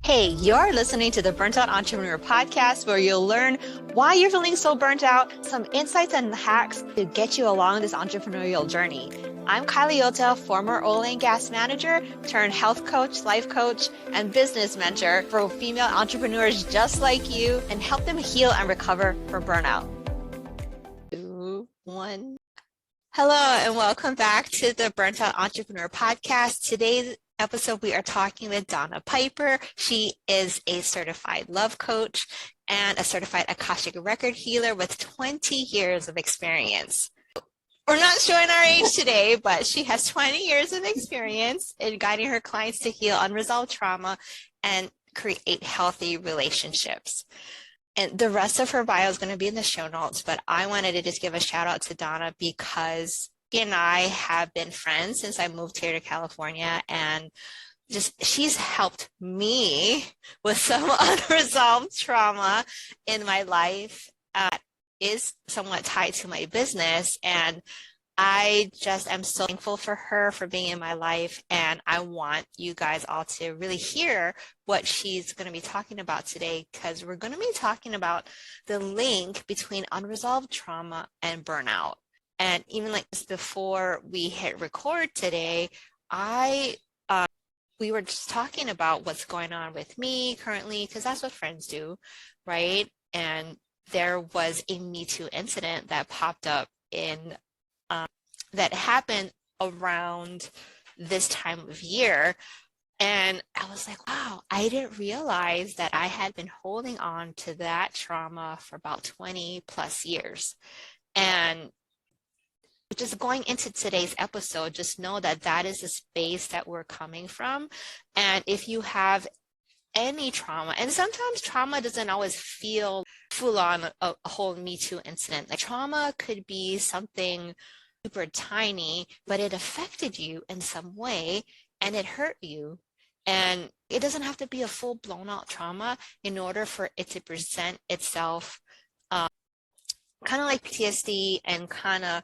Hey, you're listening to the Burnt Out Entrepreneur podcast, where you'll learn why you're feeling so burnt out, some insights and hacks to get you along this entrepreneurial journey. I'm Kylie Yota, former oil and gas manager turned health coach, life coach, and business mentor for female entrepreneurs just like you, and help them heal and recover from burnout. 2, 1. Hello, and welcome back to the Burnt Out Entrepreneur podcast. Today's episode, we are talking with Donna Piper. She is a certified love coach and a certified Akashic record healer with 20 years of experience. We're not showing our age today, but she has 20 years of experience in guiding her clients to heal unresolved trauma and create healthy relationships. And the rest of her bio is going to be in the show notes, but I wanted to just give a shout out to Donna because she and I have been friends since I moved here to California, and she's helped me with some unresolved trauma in my life is somewhat tied to my business. And I just am so thankful for her for being in my life. And I want you guys all to really hear what she's going to be talking about today, because we're going to be talking about the link between unresolved trauma and burnout. And even like this before we hit record today, we were just talking about what's going on with me currently, because that's what friends do, right? And there was a Me Too incident that popped up that happened around this time of year. And I was like, wow, I didn't realize that I had been holding on to that trauma for about 20 plus years. And just going into today's episode, just know that that is the space that we're coming from. And if you have any trauma, and sometimes trauma doesn't always feel full on a whole Me Too incident. Like, trauma could be something super tiny, but it affected you in some way and it hurt you. And it doesn't have to be a full blown out trauma in order for it to present itself kind of like PTSD and kind of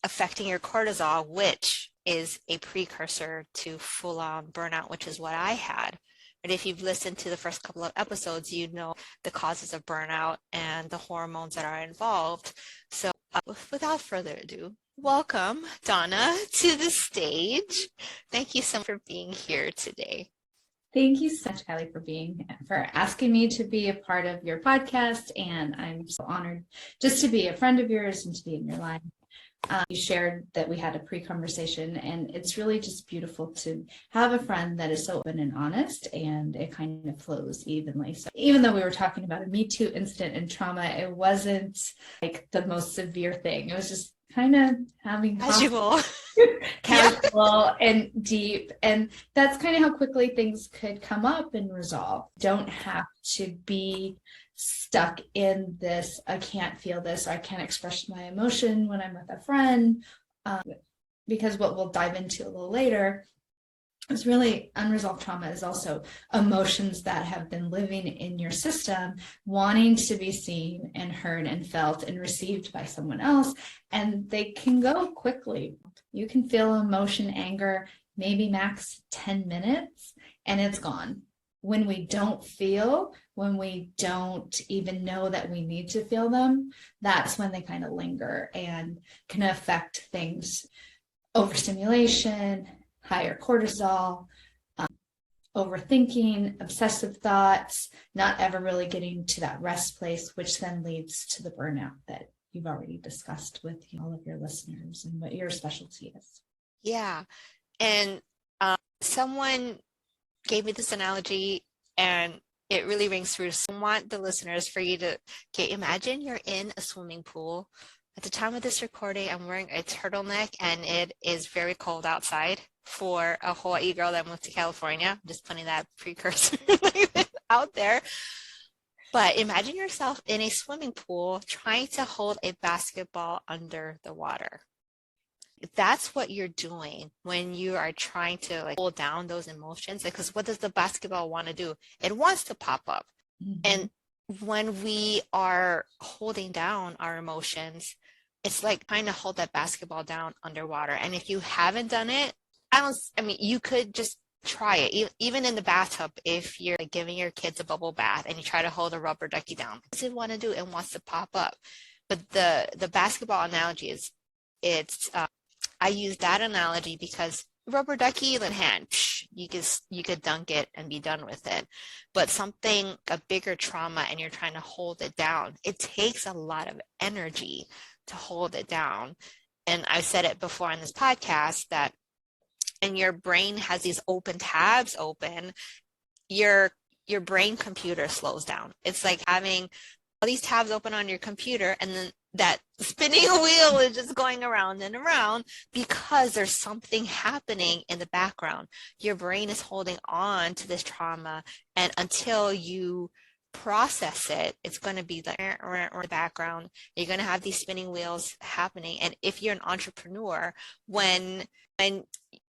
affecting your cortisol, which is a precursor to full-on burnout, which is what I had. But if you've listened to the first couple of episodes, you know the causes of burnout and the hormones that are involved. So without further ado, welcome, Donna, to the stage. Thank you so much for being here today. Thank you so much, Kylie, for asking me to be a part of your podcast. And I'm so honored just to be a friend of yours and to be in your life. You shared that we had a pre-conversation, and it's really just beautiful to have a friend that is so open and honest, and it kind of flows evenly. So even though we were talking about a Me Too incident and trauma, it wasn't like the most severe thing. It was just kind of having casual and deep. And that's kind of how quickly things could come up and resolve. Don't have to be stuck in this, I can't feel this, or I can't express my emotion when I'm with a friend, because what we'll dive into a little later is really unresolved trauma is also emotions that have been living in your system, wanting to be seen and heard and felt and received by someone else. And they can go quickly. You can feel emotion, anger, maybe max 10 minutes, and it's gone. When we don't feel, when we don't even know that we need to feel them, that's when they kind of linger and can affect things. Overstimulation, higher cortisol, overthinking, obsessive thoughts, not ever really getting to that rest place, which then leads to the burnout that you've already discussed with all of your listeners and what your specialty is. Yeah. And someone gave me this analogy and it really rings true. So I want the listeners for you to imagine you're in a swimming pool. At the time of this recording, I'm wearing a turtleneck and it is very cold outside for a Hawaii girl that moved to California. I'm just putting that precursor out there. But imagine yourself in a swimming pool trying to hold a basketball under the water. That's what you're doing when you are trying to hold down those emotions, because what does the basketball want to do? It wants to pop up. Mm-hmm. And when we are holding down our emotions, it's like trying to hold that basketball down underwater. And if you haven't done it, you could just try it. Even in the bathtub, if you're like, giving your kids a bubble bath and you try to hold a rubber ducky down, what does it want to do? It wants to pop up. But the basketball analogy is, I use that analogy because rubber ducky in hand, you could dunk it and be done with it. But something, a bigger trauma, and you're trying to hold it down, it takes a lot of energy to hold it down. And I've said it before on this podcast that, and your brain has these open tabs open, your brain computer slows down. It's like having all these tabs open on your computer, and then that spinning wheel is just going around and around because there's something happening in the background. Your brain is holding on to this trauma, and until you process it, it's going to be like in the background. You're going to have these spinning wheels happening. And if you're an entrepreneur, when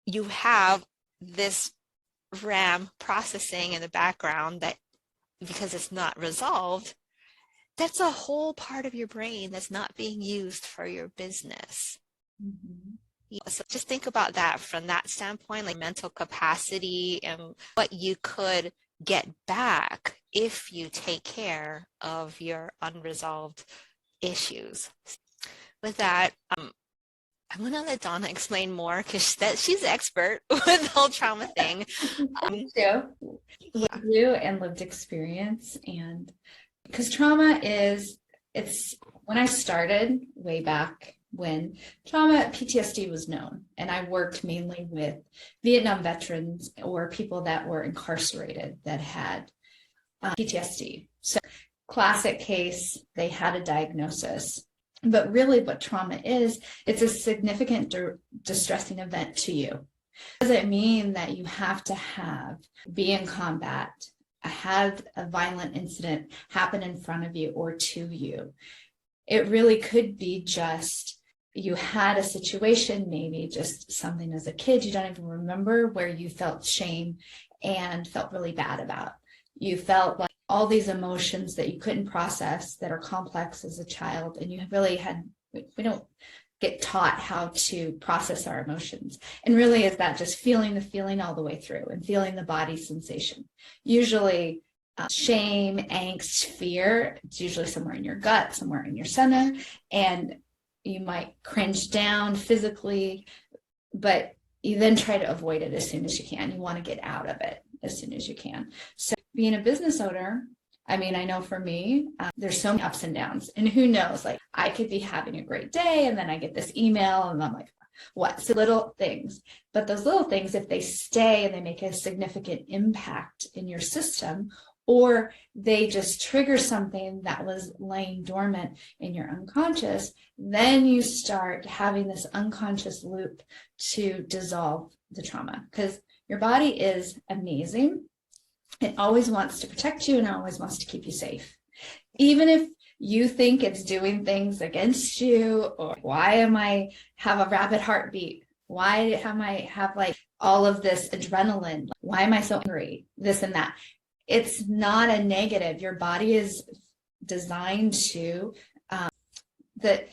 you have this RAM processing in the background, that because it's not resolved, that's a whole part of your brain that's not being used for your business. Yeah, so just think about that from that standpoint, like mental capacity and what you could get back if you take care of your unresolved issues. With that, I'm going to let Donna explain more because she's the expert with the whole trauma thing. You and lived experience, and because trauma is, it's when I started way back when PTSD was known, and I worked mainly with Vietnam veterans or people that were incarcerated that had PTSD. So classic case, they had a diagnosis. But really what trauma is, it's a significant distressing event to you. Does it mean that you have to be in combat, have a violent incident happen in front of you or to you? It really could be just you had a situation, maybe just something as a kid you don't even remember, where you felt shame and felt really bad about. You felt like all these emotions that you couldn't process that are complex as a child, and you really we don't get taught how to process our emotions. And really is that just feeling the feeling all the way through and feeling the body sensation. Usually shame, angst, fear, it's usually somewhere in your gut, somewhere in your center, and you might cringe down physically, but you then try to avoid it as soon as you can. You want to get out of it as soon as you can. So being a business owner, I mean, I know for me, there's so many ups and downs, and who knows, like I could be having a great day and then I get this email and I'm like, what? So little things, but those little things, if they stay and they make a significant impact in your system, or they just trigger something that was laying dormant in your unconscious, then you start having this unconscious loop to dissolve the trauma, because your body is amazing. It always wants to protect you and it always wants to keep you safe. Even if you think it's doing things against you, or why am I have a rapid heartbeat? Why am I have like all of this adrenaline? Why am I so angry? This and that. It's not a negative. Your body is designed to, that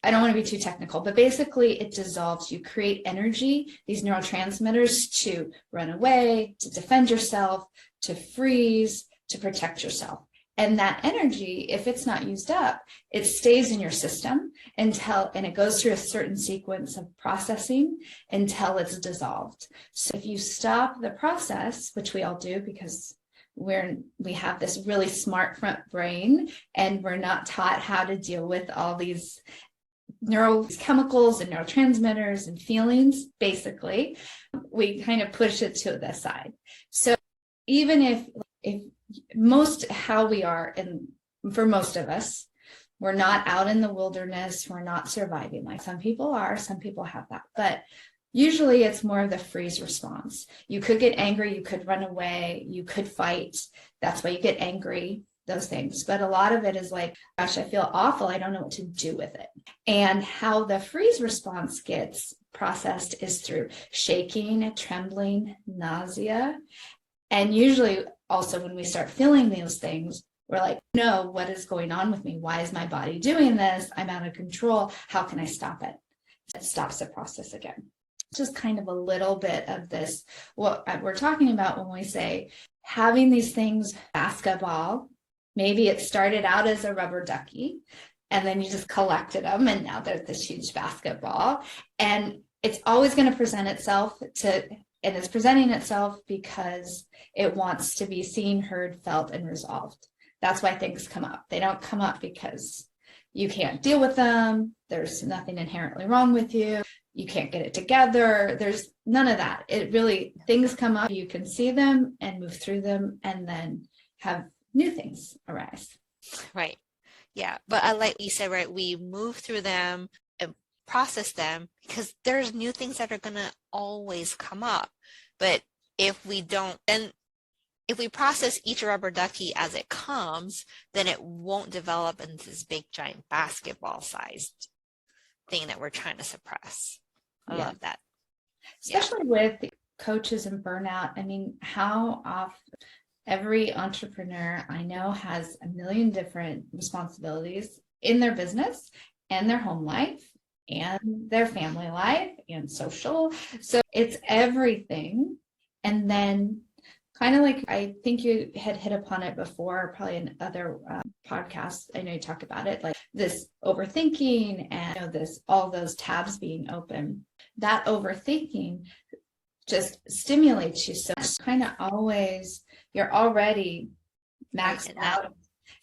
I don't want to be too technical, but basically it dissolves. You create energy, these neurotransmitters to run away, to defend yourself, to freeze, to protect yourself. And that energy, if it's not used up, it stays in your system and it goes through a certain sequence of processing until it's dissolved. So if you stop the process, which we all do because we have this really smart front brain and we're not taught how to deal with all these neurochemicals and neurotransmitters and feelings, basically, we kind of push it to the side. So even if most how we are, and for most of us, we're not out in the wilderness, we're not surviving. Like some people are, some people have that, but usually it's more of the freeze response. You could get angry, you could run away, you could fight. That's why you get angry, those things. But a lot of it is like, gosh, I feel awful. I don't know what to do with it. And how the freeze response gets processed is through shaking, trembling, nausea. And usually also when we start feeling those things, we're like, no, what is going on with me? Why is my body doing this? I'm out of control. How can I stop it? It stops the process again. Just kind of a little bit of this, what we're talking about when we say having these things, basketball, maybe it started out as a rubber ducky and then you just collected them and now they're this huge basketball. And it's always going to present itself and it's presenting itself because it wants to be seen, heard, felt, and resolved. That's why things come up. They don't come up because you can't deal with them. There's nothing inherently wrong with you. You can't get it together. There's none of that. It really, things come up, you can see them and move through them and then have new things arise. Right. Yeah. But like you said, right, we move through them and process them because there's new things that are going to always come up. But if we don't, then if we process each rubber ducky as it comes, then it won't develop into this big giant basketball sized thing that we're trying to suppress. I love that. Especially with coaches and burnout. I mean, how often every entrepreneur I know has a million different responsibilities in their business and their home life and their family life and social. So it's everything. And then kind of like, I think you had hit upon it before, probably in other podcasts. I know you talk about it, like this overthinking and this, all those tabs being open. That overthinking just stimulates you. So it's kind of always, you're already maxed out.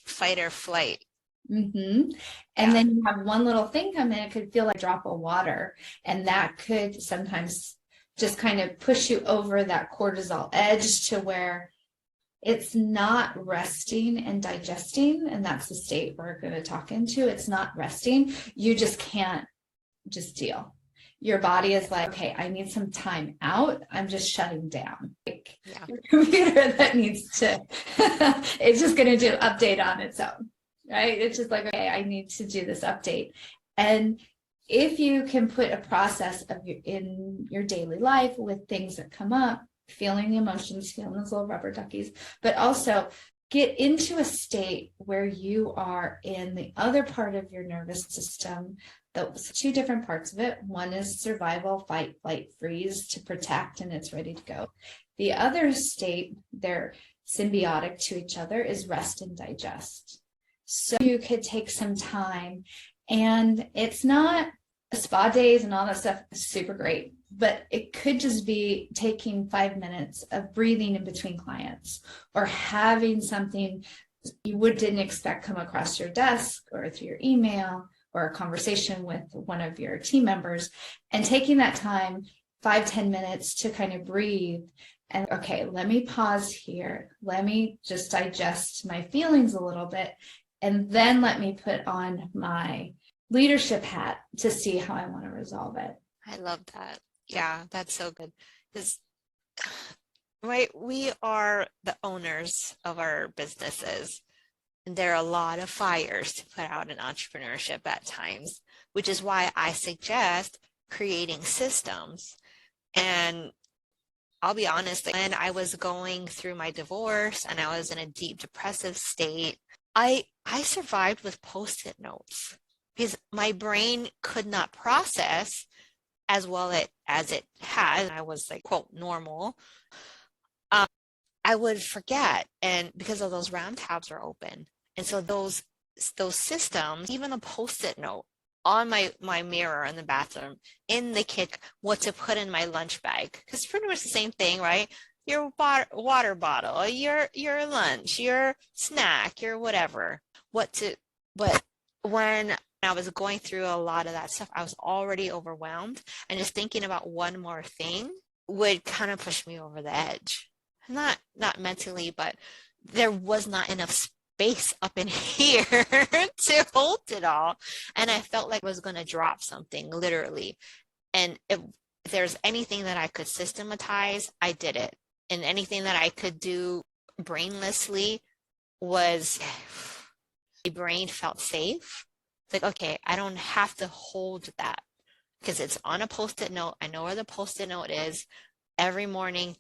Fight or flight. Mm-hmm. And then you have one little thing come in, it could feel like a drop of water. And that could sometimes just kind of push you over that cortisol edge to where it's not resting and digesting. And that's the state we're going to talk into. It's not resting. You just can't just deal. Your body is like, okay, I need some time out. I'm just shutting down. Like your computer that needs to, it's just going to do update on its own, right? It's just like, okay, I need to do this update. And if you can put a process of in your daily life with things that come up, feeling the emotions, feeling those little rubber duckies, but also get into a state where you are in the other part of your nervous system. Those two different parts of it. One is survival, fight, flight, freeze to protect, and it's ready to go. The other state, they're symbiotic to each other, is rest and digest. So you could take some time, and it's not spa days and all that stuff is super great, but it could just be taking 5 minutes of breathing in between clients or having something you didn't expect come across your desk or through your email or a conversation with one of your team members, and taking that time, 5-10 minutes to kind of breathe and, okay, let me pause here. Let me just digest my feelings a little bit. And then let me put on my leadership hat to see how I want to resolve it. I love that. Yeah, that's so good. Because, right, we are the owners of our businesses. And there are a lot of fires to put out in entrepreneurship at times, which is why I suggest creating systems. And I'll be honest, when I was going through my divorce and I was in a deep depressive state, I survived with Post-it notes because my brain could not process as well as it had. I was like, quote, normal. I would forget, and because of those round tabs are open. And so those systems, even a Post-it note on my mirror in the bathroom, in the kitchen, what to put in my lunch bag, because it's pretty much the same thing, right? Your water bottle, your lunch, your snack, your whatever. But when I was going through a lot of that stuff, I was already overwhelmed, and just thinking about one more thing would kind of push me over the edge. Not mentally, but there was not enough space up in here to hold it all. And I felt like I was going to drop something, literally. And if there's anything that I could systematize, I did it. And anything that I could do brainlessly was, my brain felt safe. It's like, okay, I don't have to hold that because it's on a Post-it note. I know where the Post-it note is. Every morning,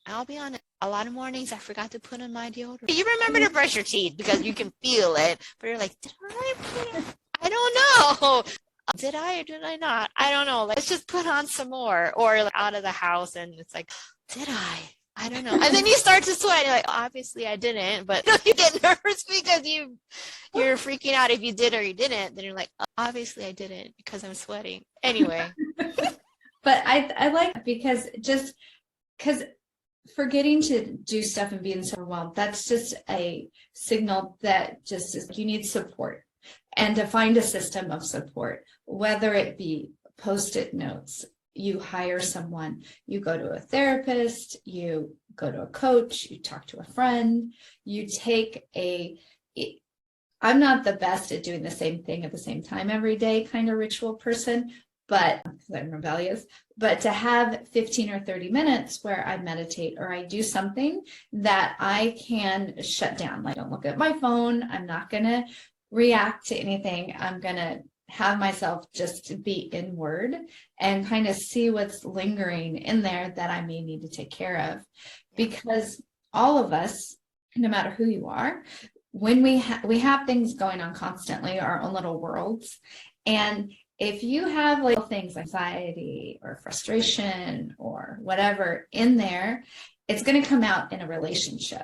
I'll be honest, a lot of mornings I forgot to put in my deodorant. You remember to brush your teeth because you can feel it, but you're like, did I put it? I don't know. Did I or did I not? I don't know. Let's just put on some more. Or like out of the house and it's like, did I? I don't know. And then you start to sweat. You're like, obviously I didn't, but you get nervous because you're freaking out if you did or you didn't. Then you're like, obviously I didn't because I'm sweating. Anyway. But I like it because forgetting to do stuff and being so overwhelmed, that's just a signal that just is, you need support, and to find a system of support, whether it be post-it notes, you hire someone, you go to a therapist, you go to a coach, you talk to a friend, you take I'm not the best at doing the same thing at the same time every day kind of ritual person, but because I'm rebellious, but to have 15 or 30 minutes where I meditate or I do something that I can shut down. Like, don't look at my phone. I'm not going to react to anything. I'm going to have myself just be inward and kind of see what's lingering in there that I may need to take care of. Because all of us, no matter who you are, when we have things going on constantly, our own little worlds. And if you have little things, anxiety or frustration or whatever in there, it's going to come out in a relationship.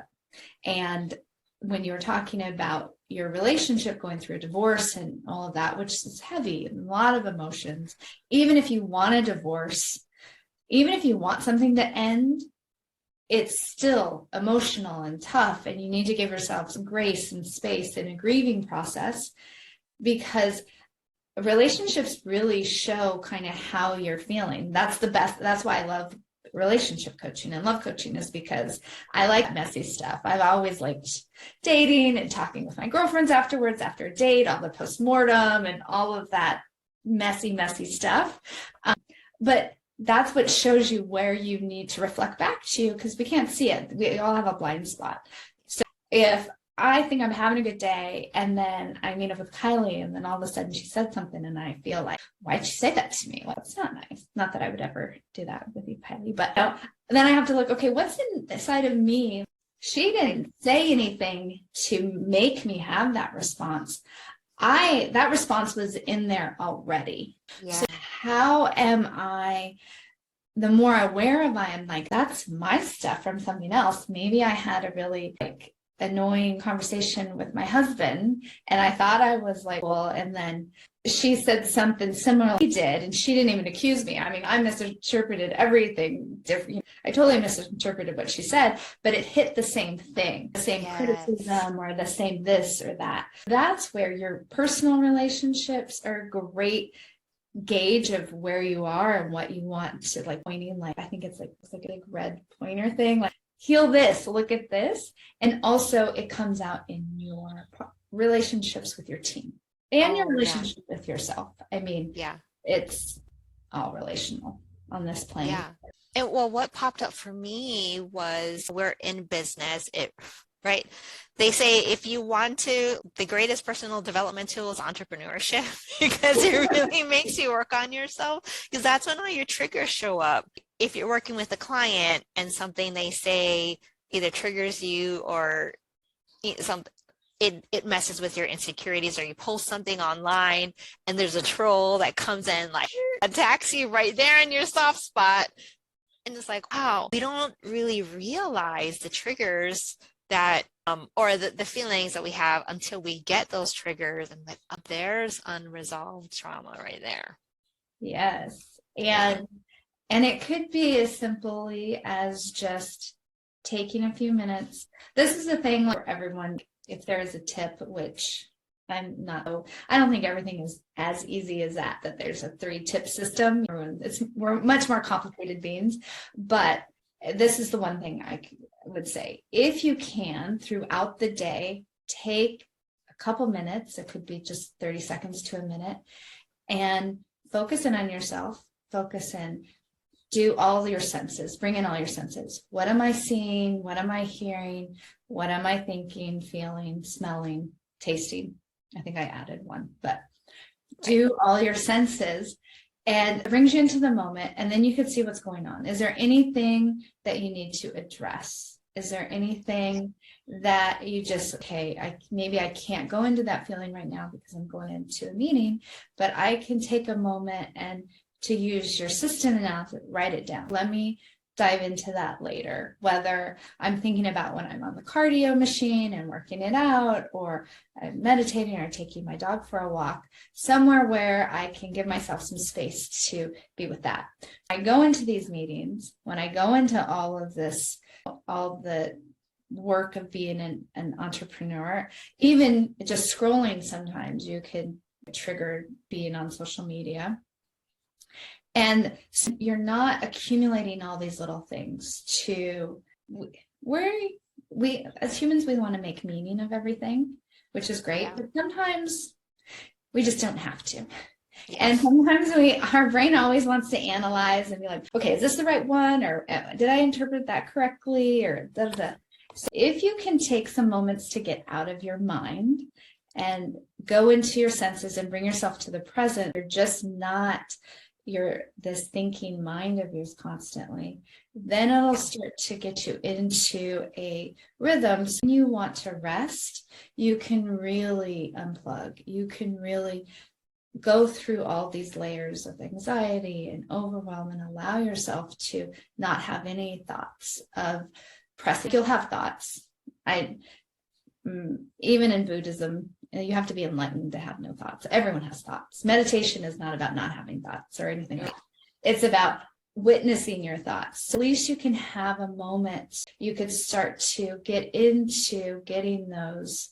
And when you're talking about your relationship going through a divorce and all of that, which is heavy and a lot of emotions, even if you want a divorce, even if you want something to end, it's still emotional and tough, and you need to give yourself some grace and space in a grieving process, because relationships really show kind of how you're feeling. That's the best. That's why I love relationship coaching and love coaching, is because I like messy stuff. I've always liked dating and talking with my girlfriends afterwards, after a date, all the postmortem and all of that messy stuff. But that's what shows you where you need to reflect back to you, because we can't see it. We all have a blind spot. So if I think I'm having a good day and then I meet up with Kylie and then all of a sudden she said something and I feel like, why'd she say that to me? Well, it's not nice. Not that I would ever do that with you, Kylie, but then I have to look, okay, what's inside of me? She didn't say anything to make me have that response. That response was in there already. Yeah. So how am I, the more aware of I am, like, that's my stuff from something else. Maybe I had a really annoying conversation with my husband and I thought I was like, well, and then she said something similar he did, and she didn't even accuse me. I mean, I misinterpreted everything different. I totally misinterpreted what she said, but it hit the same thing, the same criticism or the same this or that. That's where your personal relationships are a great gauge of where you are and what you want to pointing. I think it's like a big red pointer thing, heal this, look at this. And also it comes out in your relationships with your team and your relationship with yourself. I mean, it's all relational on this plane. Yeah. And well, what popped up for me was, we're in business, right? They say if you want to, the greatest personal development tool is entrepreneurship, because it really makes you work on yourself, because that's when all your triggers show up. If you're working with a client and something they say either triggers you or something, it messes with your insecurities, or you post something online and there's a troll that comes in, attacks you right there in your soft spot. And it's like, wow, we don't really realize the triggers that, or the feelings that we have until we get those triggers, and there's unresolved trauma right there. Yes. And it could be as simply as just taking a few minutes. This is the thing for everyone. If there is a tip, which I don't think everything is as easy as that there's a 3-tip system. We're much more complicated beings, but this is the one thing I would say. If you can, throughout the day, take a couple minutes, it could be just 30 seconds to a minute, and focus in on yourself, do all your senses, bring in all your senses. What am I seeing? What am I hearing? What am I thinking, feeling, smelling, tasting? I think I added one, but do all your senses, and it brings you into the moment, and then you can see what's going on. Is there anything that you need to address? Is there anything that you just, okay, maybe I can't go into that feeling right now because I'm going into a meeting, but I can take a moment and to use your system analysis, write it down. Let me dive into that later, whether I'm thinking about when I'm on the cardio machine and working it out, or I'm meditating or taking my dog for a walk, somewhere where I can give myself some space to be with that. I go into these meetings, when I go into all of this, all the work of being an entrepreneur, even just scrolling, sometimes you can trigger being on social media. And so you're not accumulating all these little things to where we as humans, we want to make meaning of everything, which is great. But sometimes we just don't have to. Yes. And sometimes our brain always wants to analyze and be like, okay, is this the right one? Or did I interpret that correctly? Or da, da, da. So if you can take some moments to get out of your mind and go into your senses and bring yourself to the present, you're just not this thinking mind of yours constantly, then it'll start to get you into a rhythm. So when you want to rest, you can really unplug. You can really go through all these layers of anxiety and overwhelm and allow yourself to not have any thoughts of pressing. You'll have thoughts. Even in Buddhism, you have to be enlightened to have no thoughts. Everyone has thoughts. Meditation is not about not having thoughts or anything like that. It's about witnessing your thoughts. So at least you can have a moment. You could start to get into getting those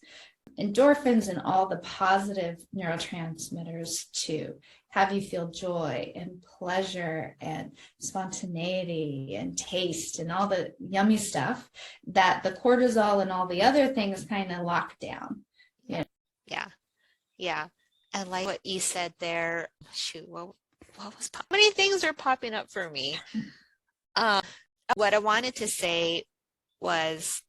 endorphins and all the positive neurotransmitters to have you feel joy and pleasure and spontaneity and taste and all the yummy stuff that the cortisol and all the other things kind of lock down. Yeah. And like what you said there, what was how many things are popping up for me? What I wanted to say was,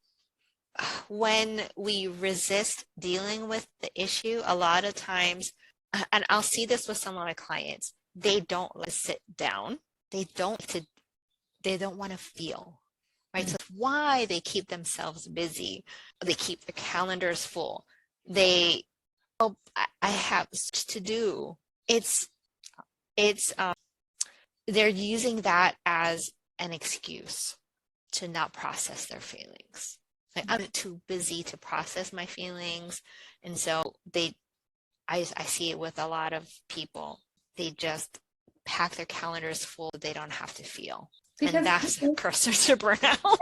when we resist dealing with the issue, a lot of times, and I'll see this with some of my clients, they don't let sit down. They don't want to feel, right? So that's why they keep themselves busy. They keep their calendars full. I have to do. They're using that as an excuse to not process their feelings. Like, I'm too busy to process my feelings. And so I see it with a lot of people. They just pack their calendars full. They don't have to feel. Because and that's a cursor to burnout.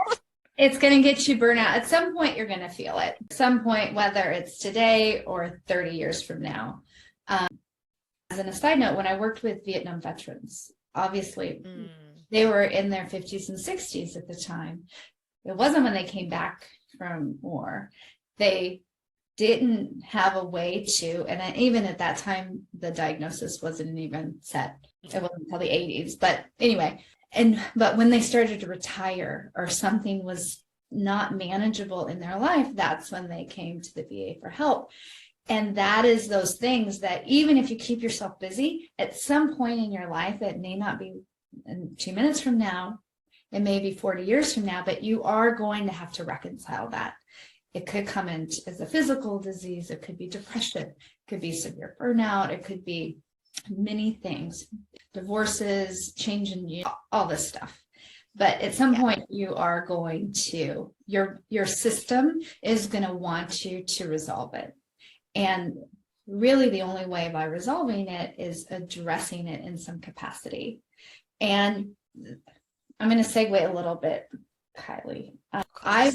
It's going to get you burnout. At some point, you're going to feel it. At some point, whether it's today or 30 years from now. As an aside note, when I worked with Vietnam veterans, obviously they were in their 50s and 60s at the time. It wasn't when they came back from war. They didn't have a way to, and even at that time, the diagnosis wasn't even set. It wasn't until the 80s. But anyway, but when they started to retire or something was not manageable in their life, that's when they came to the VA for help. And that is those things that even if you keep yourself busy, at some point in your life, it may not be in 2 minutes from now, it may be 40 years from now, but you are going to have to reconcile that. It could come in as a physical disease. It could be depression. It could be severe burnout. It could be many things, divorces, change in all this stuff. But at some point, you are going to, your system is going to want you to resolve it. And really the only way by resolving it is addressing it in some capacity. And I'm going to segue a little bit, Kylie. I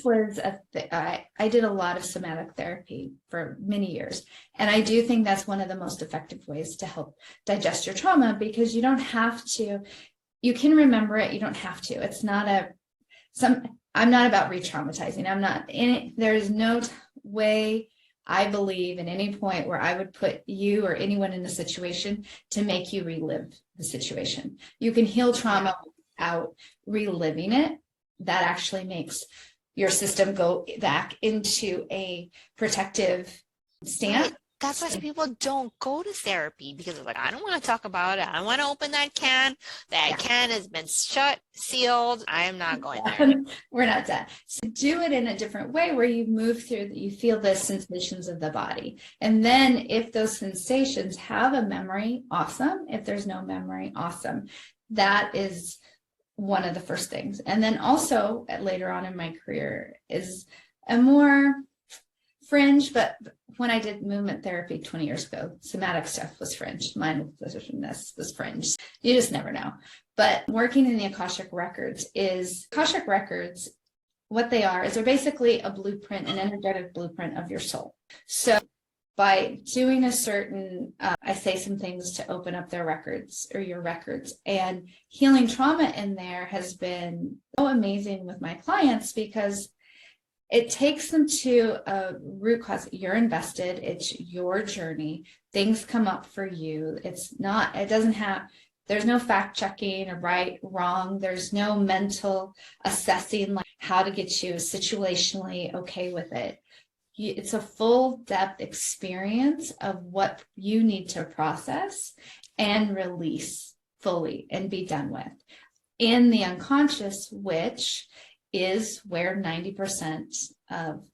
did a lot of somatic therapy for many years. And I do think that's one of the most effective ways to help digest your trauma, because you don't have to, you can remember it. You don't have to. It's not I'm not about re-traumatizing. I'm not in it. There's no way I believe at any point where I would put you or anyone in a situation to make you relive the situation. You can heal trauma without reliving it. That actually makes your system go back into a protective stance. That's why people don't go to therapy, because they're like, I don't want to talk about it. I want to open that can. That can has been shut, sealed. I am not going there. We're not done. So do it in a different way where you move through, you feel the sensations of the body. And then if those sensations have a memory, awesome. If there's no memory, awesome. That is one of the first things. And then also later on in my career is a more fringe, but when I did movement therapy 20 years ago, somatic stuff was fringe. Mindfulness was fringe. You just never know. But working in the Akashic Records, what they are is they're basically a blueprint, an energetic blueprint of your soul. So by doing a certain, I say some things to open up their records or your records, and healing trauma in there has been so amazing with my clients because it takes them to a root cause. You're invested. It's your journey. Things come up for you. There's no fact checking or right, wrong. There's no mental assessing like how to get you situationally okay with it. It's a full depth experience of what you need to process and release fully and be done with in the unconscious, which is where 90% of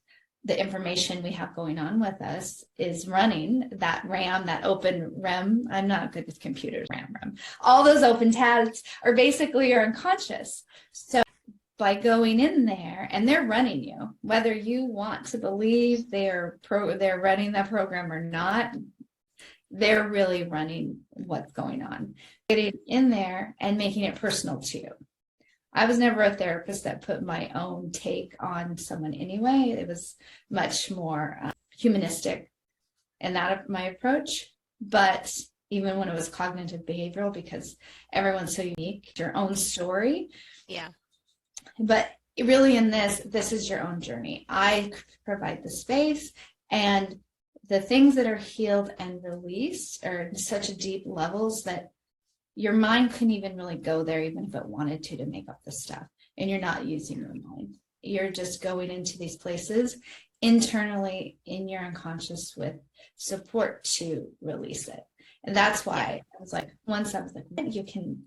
the information we have going on with us is running. That RAM, that open REM. I'm not good with computers. RAM. All those open tabs are basically your unconscious. So by going in there, and they're running you, whether you want to believe they're running that program or not, they're really running what's going on. Getting in there and making it personal to you. I was never a therapist that put my own take on someone anyway. It was much more humanistic in that my approach. But even when it was cognitive behavioral, because everyone's so unique, your own story. Yeah. But really in this is your own journey. I provide the space, and the things that are healed and released are in such deep levels that your mind couldn't even really go there, even if it wanted to make up the stuff. And you're not using your mind. You're just going into these places internally in your unconscious with support to release it. And that's why I was like, once I was like, you can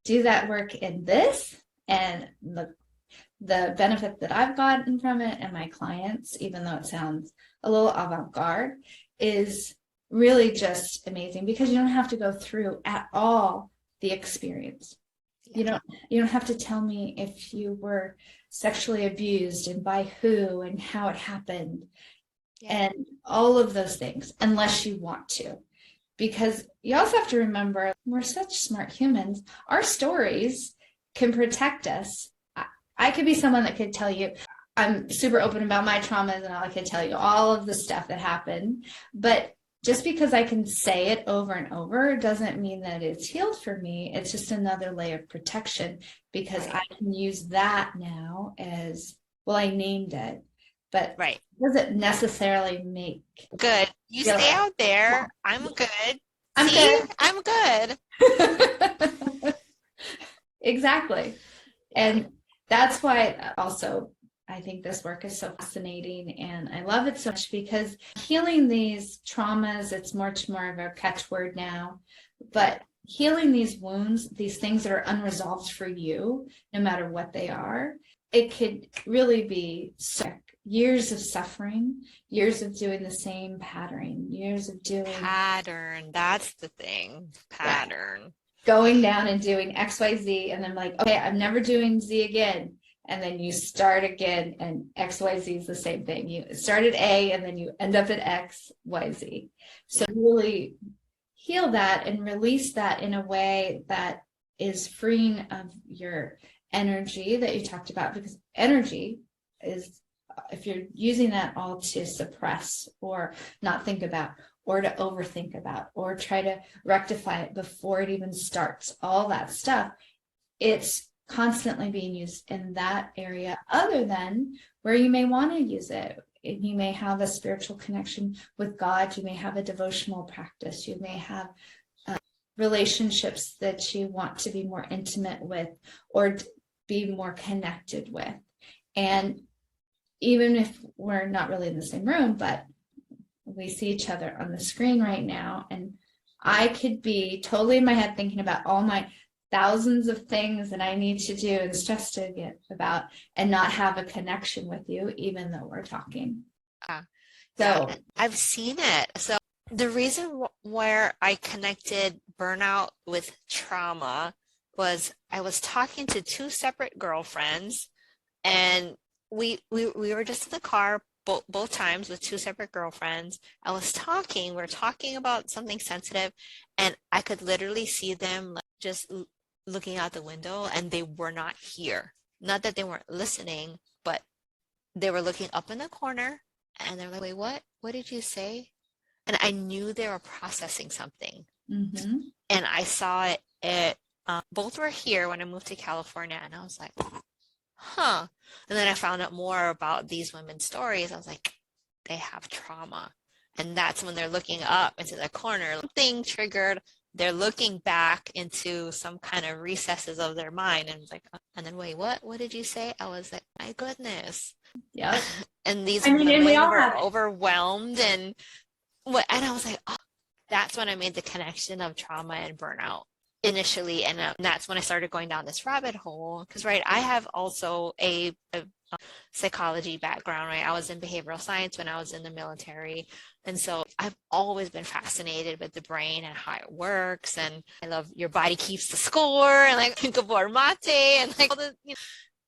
do that work in this, and the benefit that I've gotten from it and my clients, even though it sounds a little avant-garde, is really just amazing, because you don't have to go through at all the experience. You don't have to tell me if you were sexually abused and by who and how it happened and all of those things, unless you want to. Because you also have to remember, we're such smart humans. Our stories can protect us. I could be someone that could tell you, I'm super open about my traumas, and I could tell you all of the stuff that happened. But just because I can say it over and over doesn't mean that it's healed for me. It's just another layer of protection, because I can use that now as, well, I named it, but it doesn't necessarily make good. You stay out there. Yeah. I'm good. I'm good. Exactly. And that's why also I think this work is so fascinating, and I love it so much, because healing these traumas, it's much more of a catchword now, but healing these wounds, these things that are unresolved for you, no matter what they are, it could really be years of suffering, years of doing the same pattern, years of doing pattern. That's the thing. Pattern. Yeah. Going down and doing XYZ, and then like, okay, I'm never doing Z again. And then you start again, and XYZ is the same thing. You start at A, and then you end up at XYZ. So really heal that and release that in a way that is freeing of your energy that you talked about, because energy is, if you're using that all to suppress or not think about, or to overthink about, or try to rectify it before it even starts, all that stuff, it's constantly being used in that area, other than where you may want to use it. You may have a spiritual connection with God. You may have a devotional practice. You may have relationships that you want to be more intimate with or be more connected with. And even if we're not really in the same room, but we see each other on the screen right now, and I could be totally in my head thinking about all my thousands of things that I need to do and stress to get about, and not have a connection with you, even though we're talking. So I've seen it. So the reason where I connected burnout with trauma was I was talking to two separate girlfriends, and we were just in the car both times with two separate girlfriends. We were talking about something sensitive, and I could literally see them just looking out the window, and they were not here. Not that they weren't listening, but they were looking up in the corner, and they're like, wait, what did you say? And I knew they were processing something. Mm-hmm. And I saw it. Both were here when I moved to California, and I was like, huh. And then I found out more about these women's stories. I was like, they have trauma. And that's when they're looking up into the corner. Something triggered. They're looking back into some kind of recesses of their mind. And like, and then wait, what did you say? I was like, my goodness. Yeah. And these women were overwhelmed, and I was like, oh, that's when I made the connection of trauma and burnout initially. And that's when I started going down this rabbit hole. Because, right, I have also a psychology background, right? I was in behavioral science when I was in the military. And so I've always been fascinated with the brain and how it works. And I love your body keeps the score, and like Gabor Mate, and like all the,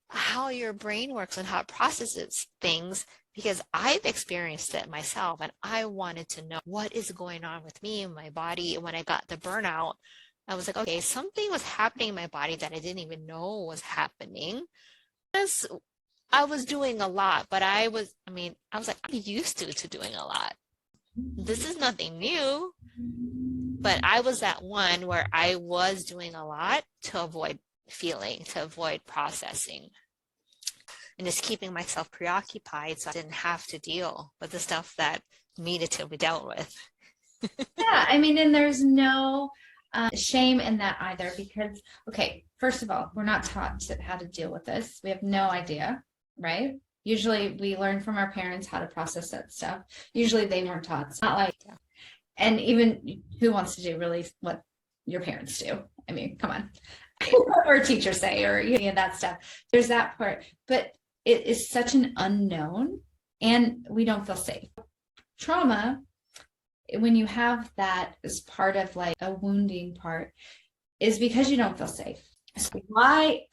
how your brain works and how it processes things, because I've experienced it myself, and I wanted to know what is going on with me and my body. And when I got the burnout, I was like, okay, something was happening in my body that I didn't even know was happening. I was doing a lot, but I was like, I'm used to doing a lot. This is nothing new. But I was that one where I was doing a lot to avoid feeling, to avoid processing, and just keeping myself preoccupied so I didn't have to deal with the stuff that needed to be dealt with. Yeah, I mean, and there's no shame in that either, because, okay, first of all, we're not taught how to deal with this. We have no idea, right? Usually we learn from our parents how to process that stuff. Usually they weren't taught. It's not like, and even who wants to do really what your parents do? I mean, come on. Or teachers say, or any of that stuff. There's that part, but it is such an unknown, and we don't feel safe. Trauma, when you have that as part of like a wounding part, is because you don't feel safe. So why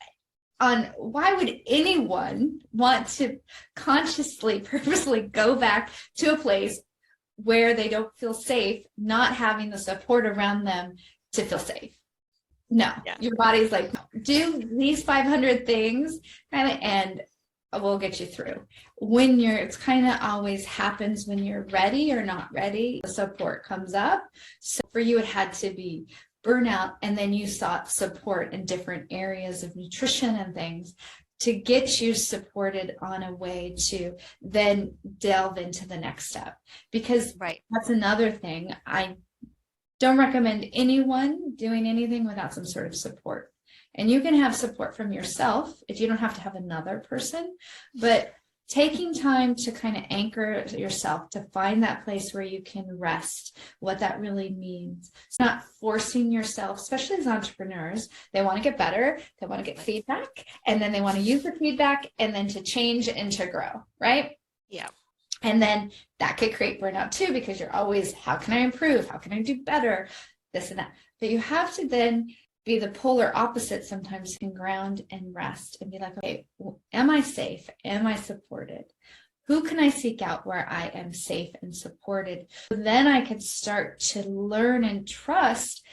would anyone want to consciously, purposely go back to a place where they don't feel safe, not having the support around them to feel safe? No, Your body's like, do these 500 things and we'll get you through. It's kind of always happens when you're ready or not ready, the support comes up. So for you, it had to be burnout, and then you sought support in different areas of nutrition and things to get you supported on a way to then delve into the next step. Because that's another thing. I don't recommend anyone doing anything without some sort of support. And you can have support from yourself if you don't have to have another person, but taking time to kind of anchor yourself to find that place where you can rest, what that really means. It's not forcing yourself, especially as entrepreneurs. They want to get better, they want to get feedback, and then they want to use the feedback and then to change and to grow, right? Yeah. And then that could create burnout too, because you're always, how can I improve? How can I do better? This and that. But you have to then be the polar opposite sometimes. You can ground and rest and be like, okay, am I safe? Am I supported? Who can I seek out where I am safe and supported? Then I can start to learn and trust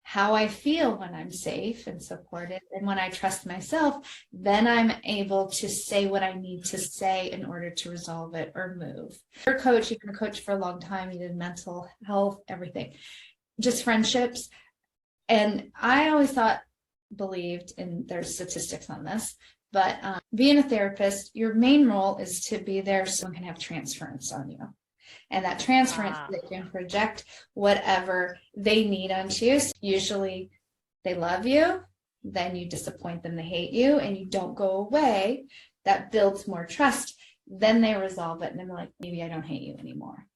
how I feel when I'm safe and supported. And when I trust myself, then I'm able to say what I need to say in order to resolve it or move. You're a coach, you've been a coach for a long time, you did mental health, everything, just friendships. And I always believed, and there's statistics on this, but being a therapist, your main role is to be there so someone can have transference on you. And that transference, they can project whatever they need onto you. So usually they love you, then you disappoint them, they hate you, and you don't go away. That builds more trust. Then they resolve it, and they're like, maybe I don't hate you anymore.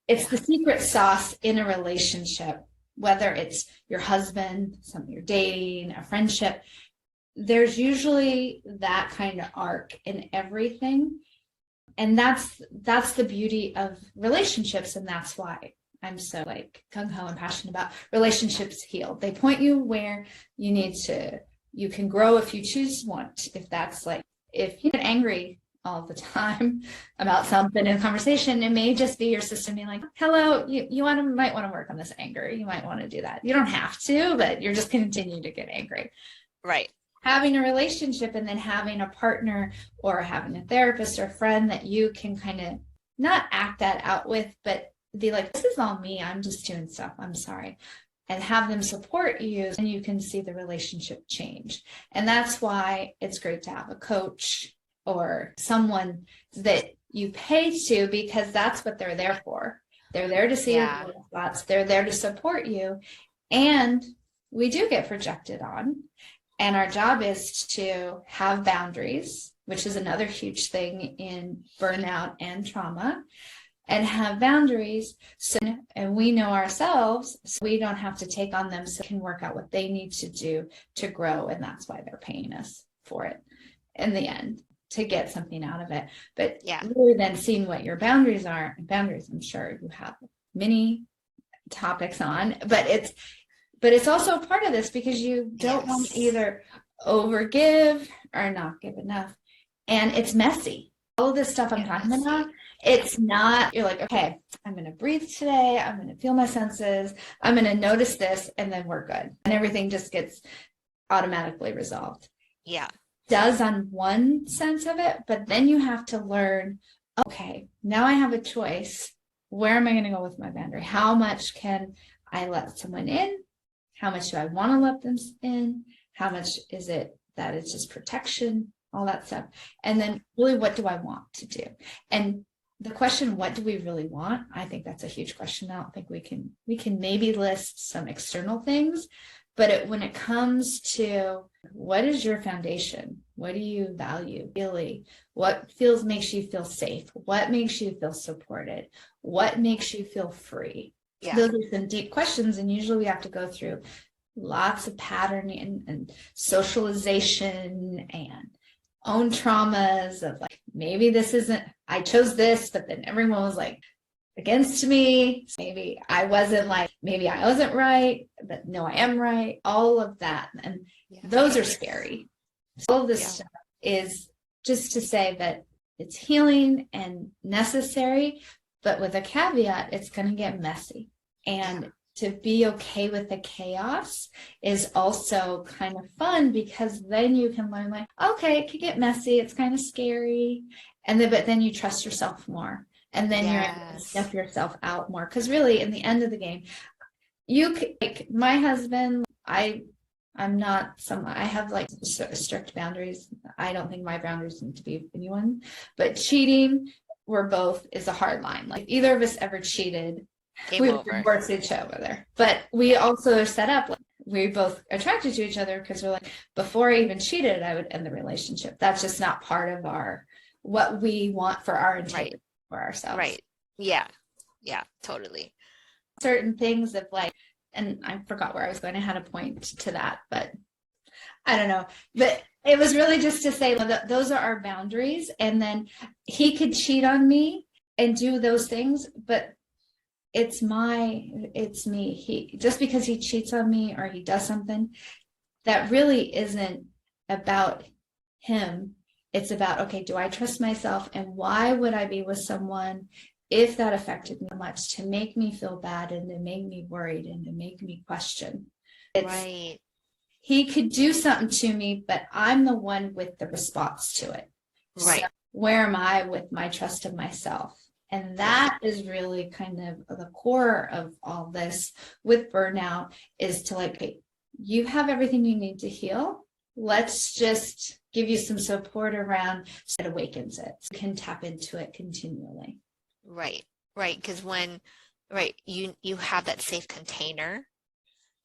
It's the secret sauce in a relationship, whether it's your husband, someone you're dating, a friendship. There's usually that kind of arc in everything. And that's the beauty of relationships. And that's why I'm so like gung-ho and passionate about relationships healed. They point you where you need to, you can grow if you choose want. If that's like, if you get angry all the time about something in a conversation, it may just be your system being like, hello, you might want to work on this anger. You might want to do that. You don't have to, but you're just continue to get angry. Right. Having a relationship and then having a partner or having a therapist or a friend that you can kind of not act that out with, but be like, this is all me. I'm just doing stuff. I'm sorry. And have them support you, and you can see the relationship change. And that's why it's great to have a coach or someone that you pay to, because that's what they're there for. They're there to see your blind spots. They're there to support you. And we do get projected on. And our job is to have boundaries, which is another huge thing in burnout and trauma, and have boundaries. So, and we know ourselves, so we don't have to take on them, so we can work out what they need to do to grow. And that's why they're paying us for it in the end, to get something out of it. But really then seeing what your boundaries are, and boundaries, I'm sure you have many topics on, but it's also a part of this, because you don't want to either overgive or not give enough. And it's messy. All of this stuff I'm talking about, it's not, you're like, okay, I'm going to breathe today. I'm going to feel my senses. I'm going to notice this, and then we're good. And everything just gets automatically resolved. Yeah. Does on one sense of it, but then you have to learn, okay, now I have a choice. Where am I going to go with my boundary? How much can I let someone in? How much do I want to let them in? How much is it that it's just protection, all that stuff? And then really, what do I want to do? And the question, what do we really want? I think that's a huge question. I don't think we can maybe list some external things, but when it comes to what is your foundation? What do you value really? What makes you feel safe? What makes you feel supported? What makes you feel free? Yeah. Those are some deep questions, and usually we have to go through lots of patterning and socialization and own traumas of like, maybe this isn't, I chose this, but then everyone was like against me. Maybe I wasn't right, but no, I am right. All of that. And those are scary. All of this stuff is just to say that it's healing and necessary, but with a caveat, it's going to get messy. And to be okay with the chaos is also kind of fun, because then you can learn like, okay, it could get messy. It's kind of scary. But then you trust yourself more. And then you're able to step yourself out more. Because really, in the end of the game, like my husband, I have like strict boundaries. I don't think my boundaries need to be anyone, but cheating, is a hard line. Like if either of us ever cheated, we would divorce each other. But we also are set up, like, we both attracted to each other, because we're like, before I even cheated, I would end the relationship. That's just not part of what we want for our integrity for ourselves. Right. Yeah. Yeah, totally. Certain things of like, and I forgot where I was going. I had a point to that, but I don't know. But it was really just to say that those are our boundaries. And then he could cheat on me and do those things, but it's me. He, just because he cheats on me or he does something, that really isn't about him. It's about, okay, do I trust myself? And why would I be with someone if that affected me much, to make me feel bad and to make me worried and to make me question? He could do something to me, but I'm the one with the response to it. Right. So where am I with my trust of myself? And that is really kind of the core of all this with burnout, is to like, hey, you have everything you need to heal. Let's just give you some support around, so it awakens it. So you can tap into it continually. Right. Because you have that safe container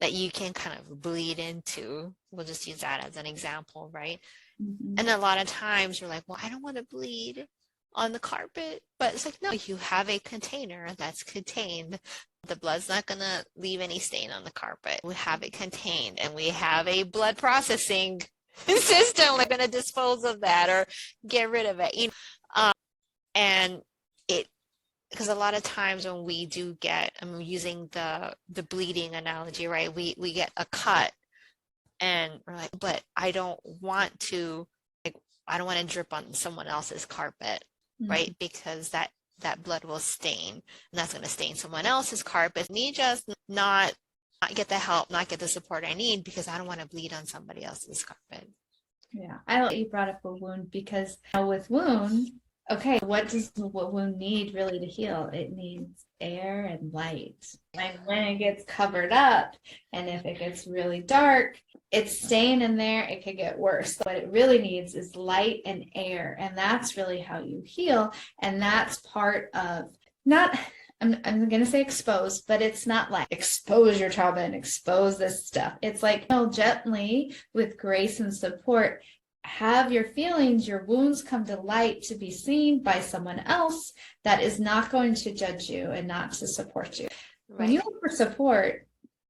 that you can kind of bleed into. We'll just use that as an example, right? Mm-hmm. And a lot of times you're like, well, I don't want to bleed. on the carpet. But it's like, no, you have a container that's contained. The blood's not going to leave any stain on the carpet. We have it contained, and we have a blood processing system. We're going to dispose of that or get rid of it. And it, because a lot of times when we do get, I'm using the bleeding analogy, right? We get a cut and we're like, but I don't want to, like, I don't want to drip on someone else's carpet, right? Because that blood will stain, and that's going to stain someone else's carpet. Me just not get the help, not get the support I need because I don't want to bleed on somebody else's carpet. Yeah, I like you brought up a wound because with wound, okay, what does the wound need really to heal? It needs air and light. And when it gets covered up, and if it gets really dark, it's staying in there, it could get worse. What it really needs is light and air, and that's really how you heal. And that's part of not, I'm going to say expose, but it's not like expose your trauma and expose this stuff. It's like, gently with grace and support, have your feelings, your wounds come to light to be seen by someone else that is not going to judge you and not to support you. Right. When you look for support,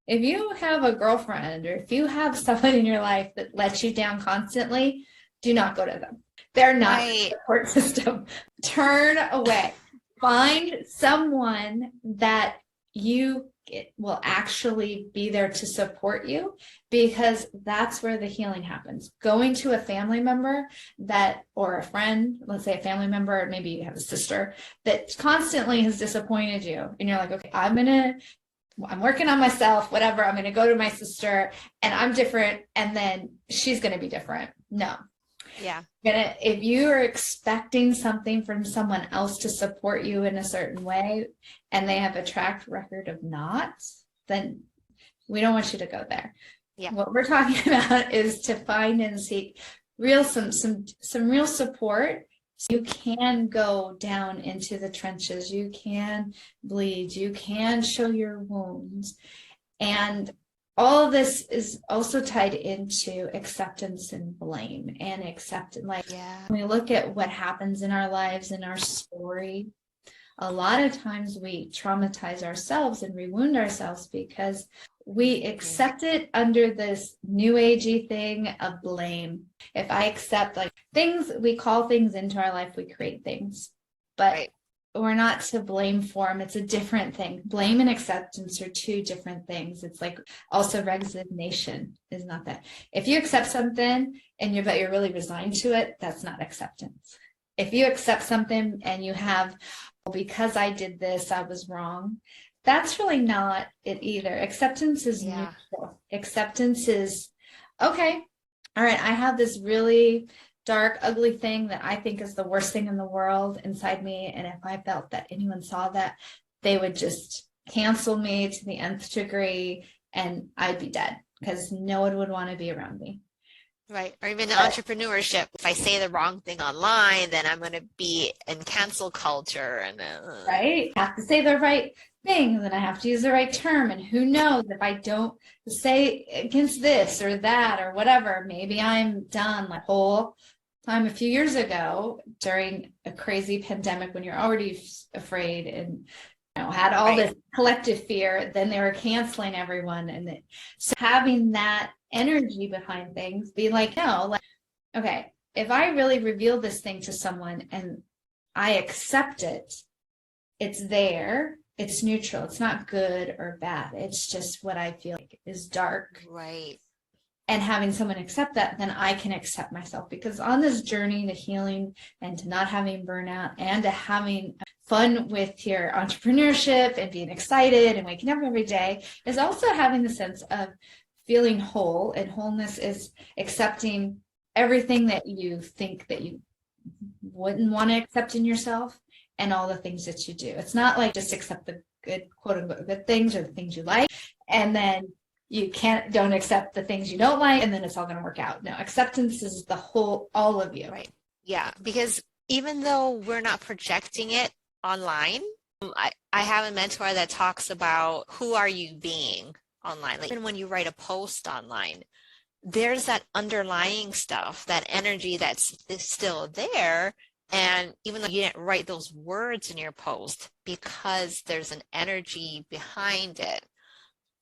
if you have a girlfriend or if you have someone in your life that lets you down constantly, do not go to them. They're not a support system. Turn away. Find someone that you will actually be there to support you, because that's where the healing happens. Going to a family member or a friend, let's say a family member, or maybe you have a sister that constantly has disappointed you, and you're like, okay, I'm working on myself, whatever, I'm going to go to my sister and I'm different, and then she's going to be different. No. Yeah. If you are expecting something from someone else to support you in a certain way and they have a track record of not, then we don't want you to go there. Yeah. What we're talking about is to find and seek some real support, so you can go down into the trenches, you can bleed, you can show your wounds. And all of this is also tied into acceptance and blame and acceptance. Like, when we look at what happens in our lives, in our story, a lot of times we traumatize ourselves and we wound ourselves because we accept it under this new agey thing of blame. If I accept, like, things, we call things into our life, we create things, but we're not to blame for them. It's a different thing. Blame and acceptance are two different things. It's like also resignation is not that. If you accept something and you're really resigned to it, that's not acceptance. If you accept something and you have, well, because I did this, I was wrong, that's really not it either. Acceptance is neutral. Acceptance is, okay, all right, I have this really dark, ugly thing that I think is the worst thing in the world inside me. And if I felt that anyone saw that, they would just cancel me to the nth degree and I'd be dead because no one would want to be around me. Right. Or even entrepreneurship. If I say the wrong thing online, then I'm going to be in cancel culture. And right. I have to say the right thing, then I have to use the right term. And who knows, if I don't say against this or that or whatever, maybe I'm done. Like, whole time a few years ago during a crazy pandemic when you're already afraid and had all this collective fear, then they were canceling everyone. And so having that energy behind things, be like, no, like, okay, if I really reveal this thing to someone and I accept it, it's there, it's neutral, it's not good or bad, it's just what I feel like is dark. Right. And having someone accept that, then I can accept myself, because on this journey to healing and to not having burnout and to having fun with your entrepreneurship and being excited and waking up every day is also having the sense of feeling whole. And wholeness is accepting everything that you think that you wouldn't want to accept in yourself and all the things that you do. It's not like just accept the good, quote unquote, good things or the things you like, and then you don't accept the things you don't like, and then it's all going to work out. No, acceptance is the whole, all of you. Right. Yeah. Because even though we're not projecting it online, I have a mentor that talks about who are you being online. Like, even when you write a post online, there's that underlying stuff, that energy that's still there. And even though you didn't write those words in your post, because there's an energy behind it,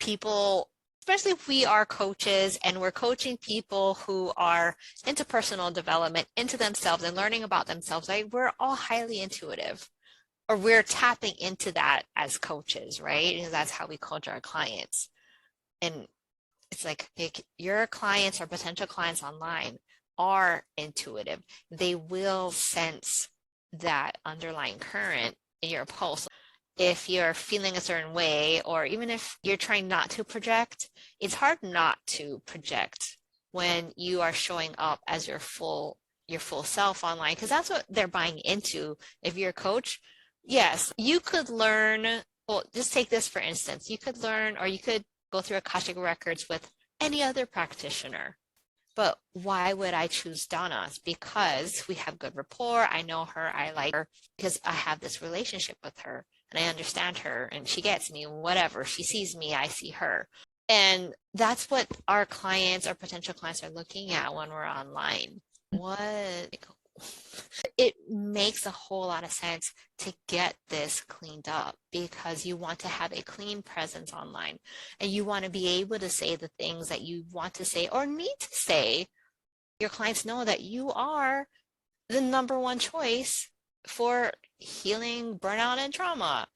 people, especially if we are coaches and we're coaching people who are into personal development, into themselves and learning about themselves, right? We're all highly intuitive, or we're tapping into that as coaches, right? Because that's how we coach our clients. And it's like your clients or potential clients online are intuitive. They will sense that underlying current in your post. If you're feeling a certain way, or even if you're trying not to project, it's hard not to project when you are showing up as your full self online, because that's what they're buying into. If you're a coach, yes, you could learn. Well, just take this for instance. You could learn, or you could go through Akashic records with any other practitioner. But why would I choose Donna? Because we have good rapport. I know her. I like her because I have this relationship with her and I understand her and she gets me, whatever. She sees me, I see her. And that's what our clients or potential clients are looking at when we're online. It makes a whole lot of sense to get this cleaned up, because you want to have a clean presence online and you want to be able to say the things that you want to say or need to say. Your clients know that you are the number one choice for healing burnout and trauma.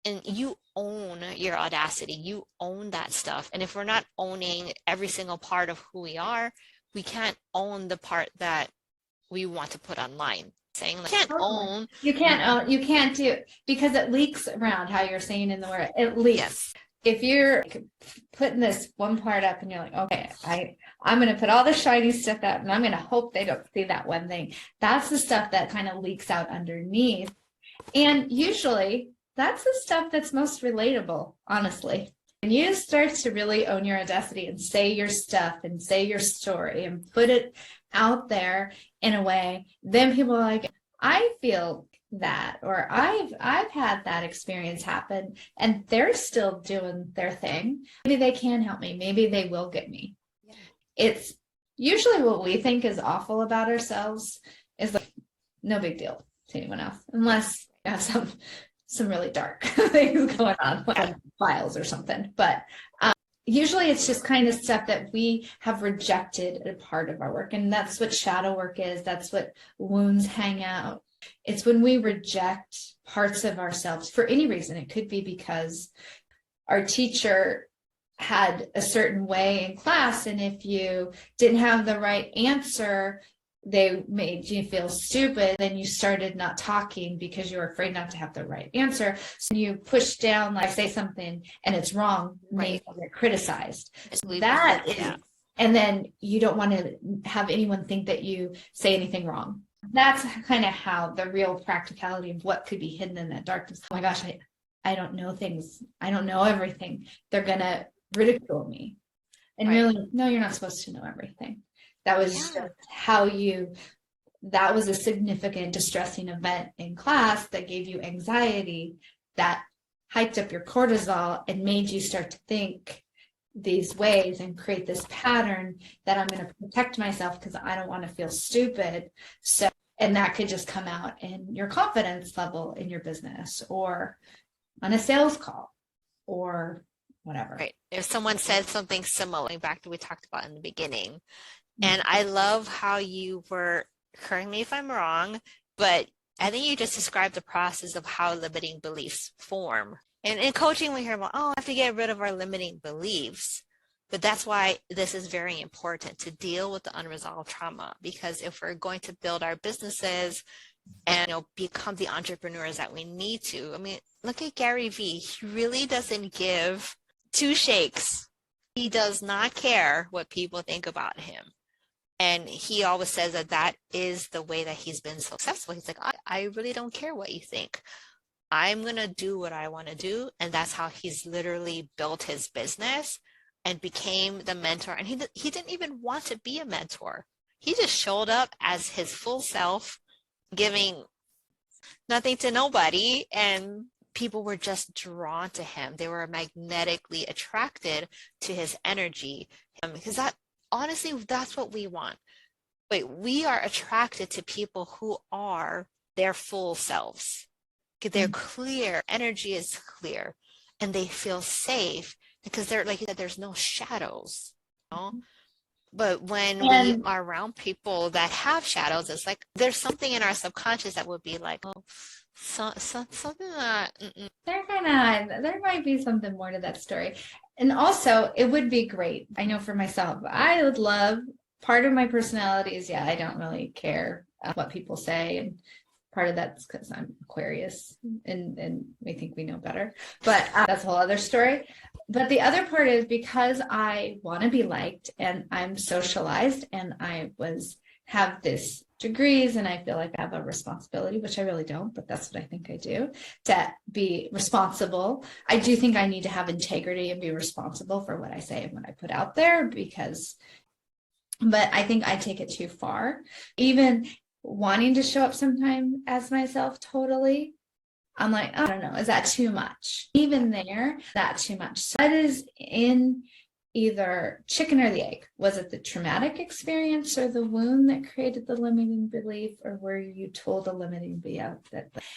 And you own your audacity. You own that stuff. And if we're not owning every single part of who we are, we can't own the part that we want to put online. Saying like, you can't do, because it leaks around, how you're saying in the word, it leaks. Yes. If you're putting this one part up and you're like, okay, I'm going to put all the shiny stuff out and I'm going to hope they don't see that one thing. That's the stuff that kind of leaks out underneath. And usually that's the stuff that's most relatable, honestly. When you start to really own your audacity and say your stuff and say your story and put it out there in a way, then people are like, I feel that, or I've had that experience happen, and they're still doing their thing. Maybe they can help me. Maybe they will get me. Yeah. It's usually what we think is awful about ourselves is like no big deal to anyone else, unless you have some really dark things going on, like files or something. But usually it's just kind of stuff that we have rejected as a part of our work. And that's what shadow work is. That's what wounds hang out. It's when we reject parts of ourselves for any reason. It could be because our teacher had a certain way in class, and if you didn't have the right answer, they made you feel stupid. Then you started not talking because you were afraid not to have the right answer. So you push down, like say something and it's wrong, right? Maybe get criticized. That is, and then you don't want to have anyone think that you say anything wrong. That's kind of how the real practicality of what could be hidden in that darkness. Oh my gosh, I don't know things. I don't know everything. They're going to ridicule me. And really, no, you're not supposed to know everything. That was just how that was a significant distressing event in class that gave you anxiety, that hyped up your cortisol and made you start to think these ways and create this pattern that I'm going to protect myself because I don't want to feel stupid. So, and that could just come out in your confidence level in your business or on a sales call or whatever. Right. If someone said something similar, back to what we talked about in the beginning. And I love how you were, correct me if I'm wrong, but I think you just described the process of how limiting beliefs form. And in coaching, we hear about, I have to get rid of our limiting beliefs. But that's why this is very important, to deal with the unresolved trauma. Because if we're going to build our businesses and become the entrepreneurs that we need to, I mean, look at Gary Vee. He really doesn't give two shakes. He does not care what people think about him. And he always says that is the way that he's been successful. He's like, I really don't care what you think. I'm going to do what I want to do. And that's how he's literally built his business and became the mentor. And he didn't even want to be a mentor. He just showed up as his full self, giving nothing to nobody. And people were just drawn to him. They were magnetically attracted to his energy. Because honestly, that's what we want. but we are attracted to people who are their full selves. They're clear, energy is clear, and they feel safe because they're, like you said, there's no shadows, you know? But when we are around people that have shadows, it's like there's something in our subconscious that would be like, oh, something that there might be something more to that story. And also, it would be great. I know for myself, I would love, part of my personality is, I don't really care what people say. And part of that's because I'm Aquarius and we think we know better. But that's a whole other story. But the other part is because I want to be liked and I'm socialized and have this degrees and I feel like I have a responsibility, which I really don't, but that's what I think I do, to be responsible. I do think I need to have integrity and be responsible for what I say and what I put out there but I think I take it too far. Even wanting to show up sometimes as myself totally, I'm like, I don't know, is that too much? Even there, that's too much. So that is in either chicken or the egg. Was it the traumatic experience or the wound that created the limiting belief, or were you told a limiting belief?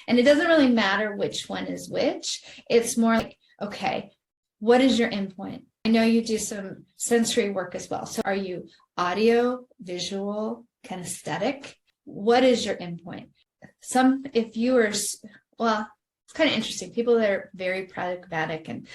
And it doesn't really matter which one is which. It's more like, okay, what is your endpoint? I know you do some sensory work as well. So are you audio, visual, kinesthetic? What is your endpoint? It's kind of interesting. People that are very pragmatic and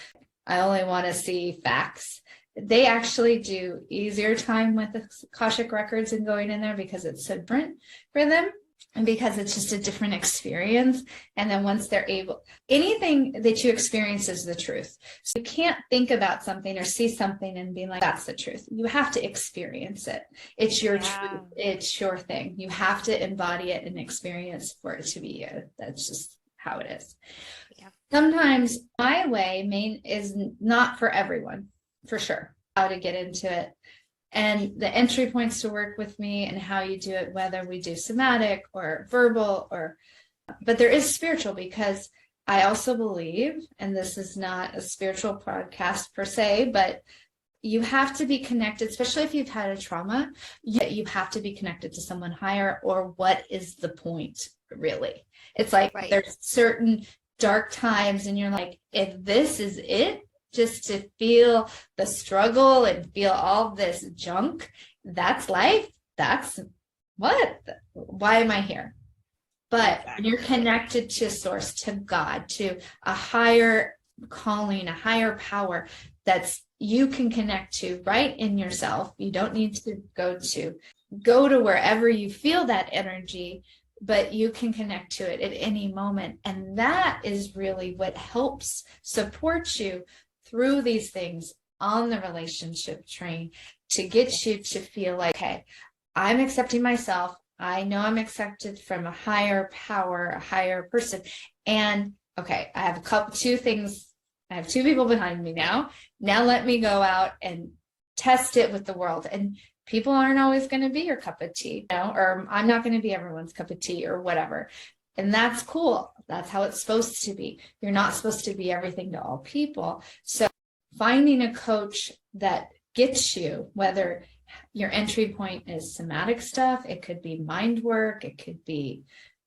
I only want to see facts, they actually do easier time with the Akashic records and going in there because it's so different for them and because it's just a different experience. And then once they're able, anything that you experience is the truth. So you can't think about something or see something and be like, that's the truth. You have to experience it. It's your truth. It's your thing. You have to embody it and experience for it to be you. That's just how it is. Yeah. Sometimes my way is not for everyone, for sure, how to get into it. And the entry points to work with me and how you do it, whether we do somatic or verbal but there is spiritual, because I also believe, and this is not a spiritual podcast per se, but you have to be connected, especially if you've had a trauma, you have to be connected to someone higher, or what is the point, really? It's like There's certain dark times and you're like, if this is it, just to feel the struggle and feel all this junk, that's life. That's why am I here? But you're connected to source, to God, to a higher calling, a higher power that's you can connect to right in yourself. You don't need to go to wherever you feel that energy, but you can connect to it at any moment. And that is really what helps support you through these things on the relationship train, to get you to feel like, hey, I'm accepting myself. I know I'm accepted from a higher power, a higher person. And okay, I have two things. I have two people behind me now. Now let me go out and test it with the world. And people aren't always going to be your cup of tea, or I'm not going to be everyone's cup of tea or whatever. And that's cool. That's how it's supposed to be. You're not supposed to be everything to all people. So finding a coach that gets you, whether your entry point is somatic stuff, it could be mind work, it could be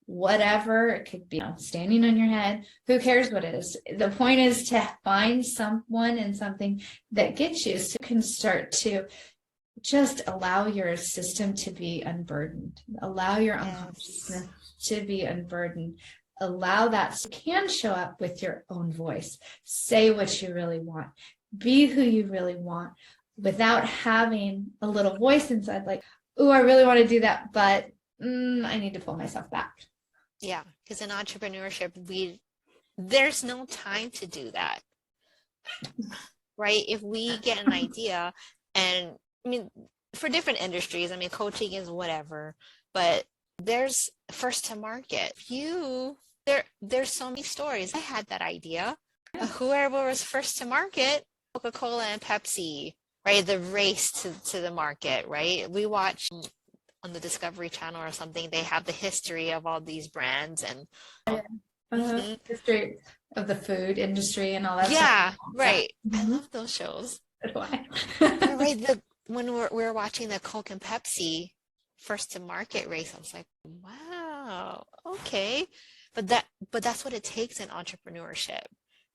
whatever, it could be standing on your head, who cares what it is. The point is to find someone and something that gets you, so you can start to just allow your system to be unburdened, allow your unconsciousness to be unburdened, allow that so you can show up with your own voice, say what you really want, be who you really want, without having a little voice inside like, oh, I really want to do that, but I need to pull myself back. Yeah, because in entrepreneurship, there's no time to do that, right? If we get an idea, and I mean, for different industries, I mean, coaching is whatever, but there's first to market. There's so many stories. I had that idea. Whoever was first to market, Coca-Cola and Pepsi, right? The race to the market, right? We watch on the Discovery Channel or something, they have the history of all these brands and history of the food industry and all that stuff. Yeah, right. I love those shows. Why? Right. When we're watching the Coke and Pepsi first to market race. I was like, wow, okay. But that's what it takes in entrepreneurship.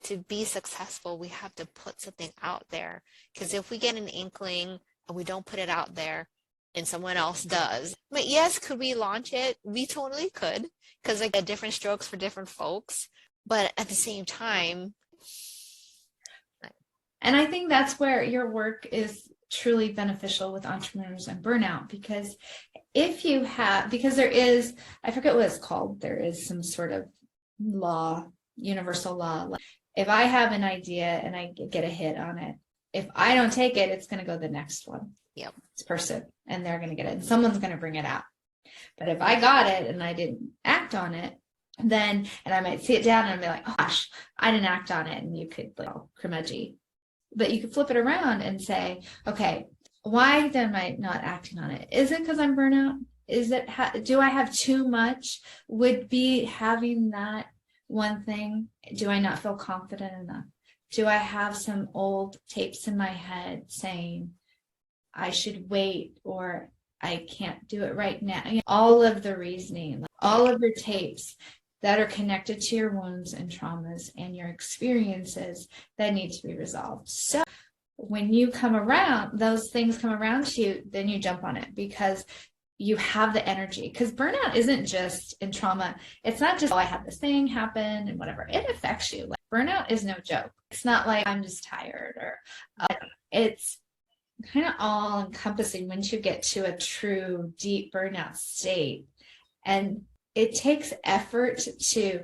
To be successful, we have to put something out there. Because if we get an inkling and we don't put it out there and someone else does, but yes, could we launch it? We totally could, because like different strokes for different folks. But at the same time, and I think that's where your work is truly beneficial with entrepreneurs and burnout, because because there is, I forget what it's called, there is some sort of law, universal law. If I have an idea and I get a hit on it, if I don't take it, it's going to go to the next one. Yep. This person, and they're going to get it, and someone's going to bring it out. But if I got it and I didn't act on it, and I might see it down and be like, oh gosh, I didn't act on it. And you could curmudgeon. But you could flip it around and say, okay, why am I not acting on it? Is it because I'm burnout? Is it, do I have too much? Would be having that one thing. Do I not feel confident enough? Do I have some old tapes in my head saying I should wait, or I can't do it right now? All of the reasoning, all of your tapes that are connected to your wounds and traumas and your experiences that need to be resolved. So when you come around, those things come around to you, then you jump on it because you have the energy. Because burnout isn't just in trauma. It's not just, oh, I had this thing happen and whatever. It affects you. Like, burnout is no joke. It's not like I'm just tired, or it's kind of all encompassing once you get to a true deep burnout state. And it takes effort to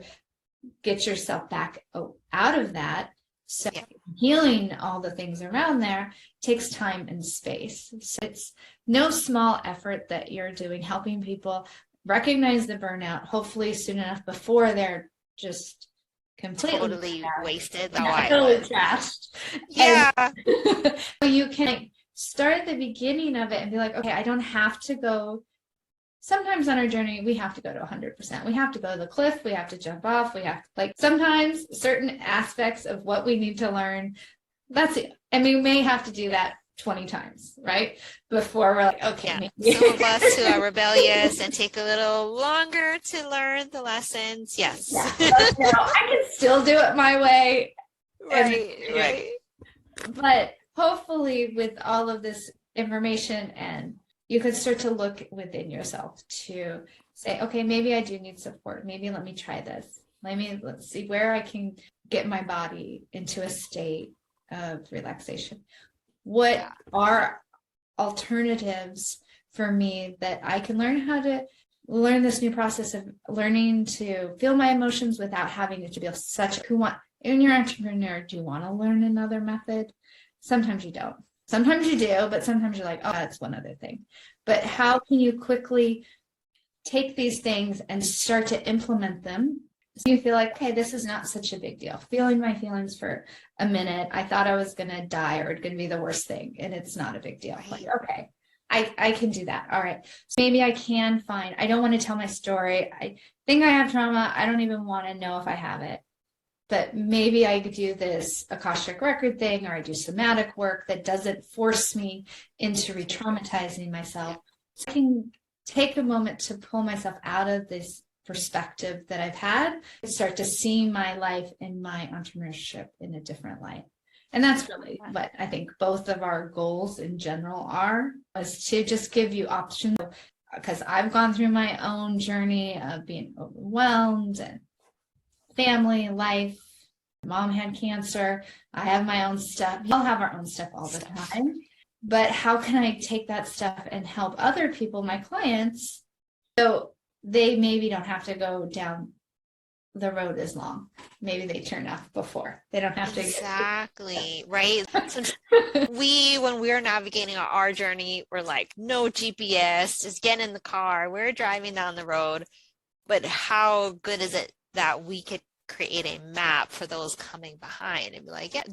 get yourself back out of that. So healing all the things around there takes time and space. So it's no small effort that you're doing, helping people recognize the burnout, hopefully soon enough before they're just completely totally wasted. Totally trashed. Yeah. You can start at the beginning of it and be like, okay, I don't have to go. Sometimes on our journey, we have to go to 100%. We have to go to the cliff. We have to jump off. We have to, sometimes certain aspects of what we need to learn, that's it. And we may have to do that 20 times, right? Before we're like, okay. Yeah. Some of us who are rebellious and take a little longer to learn the lessons. Yes. Yeah. I can still do it my way. Right. But hopefully with all of this information, and you can start to look within yourself to say, okay, maybe I do need support. Maybe let me try this. Let's see where I can get my body into a state of relaxation. What are alternatives for me that I can learn how to learn this new process of learning to feel my emotions without having it to be when you're an entrepreneur, do you want to learn another method? Sometimes you don't. Sometimes you do, but sometimes you're like, oh, that's one other thing. But how can you quickly take these things and start to implement them? So you feel like, okay, this is not such a big deal. Feeling my feelings for a minute. I thought I was going to die or it's going to be the worst thing. And it's not a big deal. Right. Like, okay, I can do that. All right. So maybe I can I don't want to tell my story. I think I have trauma. I don't even want to know if I have it. But maybe I could do this Akashic record thing, or I do somatic work that doesn't force me into re-traumatizing myself. So I can take a moment to pull myself out of this perspective that I've had and start to see my life and my entrepreneurship in a different light. And that's really what I think both of our goals in general is to just give you options. Because I've gone through my own journey of being overwhelmed and family, life. Mom had cancer. I have my own stuff. We all have our own stuff all the time. But how can I take that stuff and help other people, my clients, so they maybe don't have to go down the road as long? Maybe they turn off before. They don't have to. Exactly, right? So when we're navigating our journey, we're like, no GPS, just get in the car. We're driving down the road. But how good is it that we could create a map for those coming behind and be like, yeah,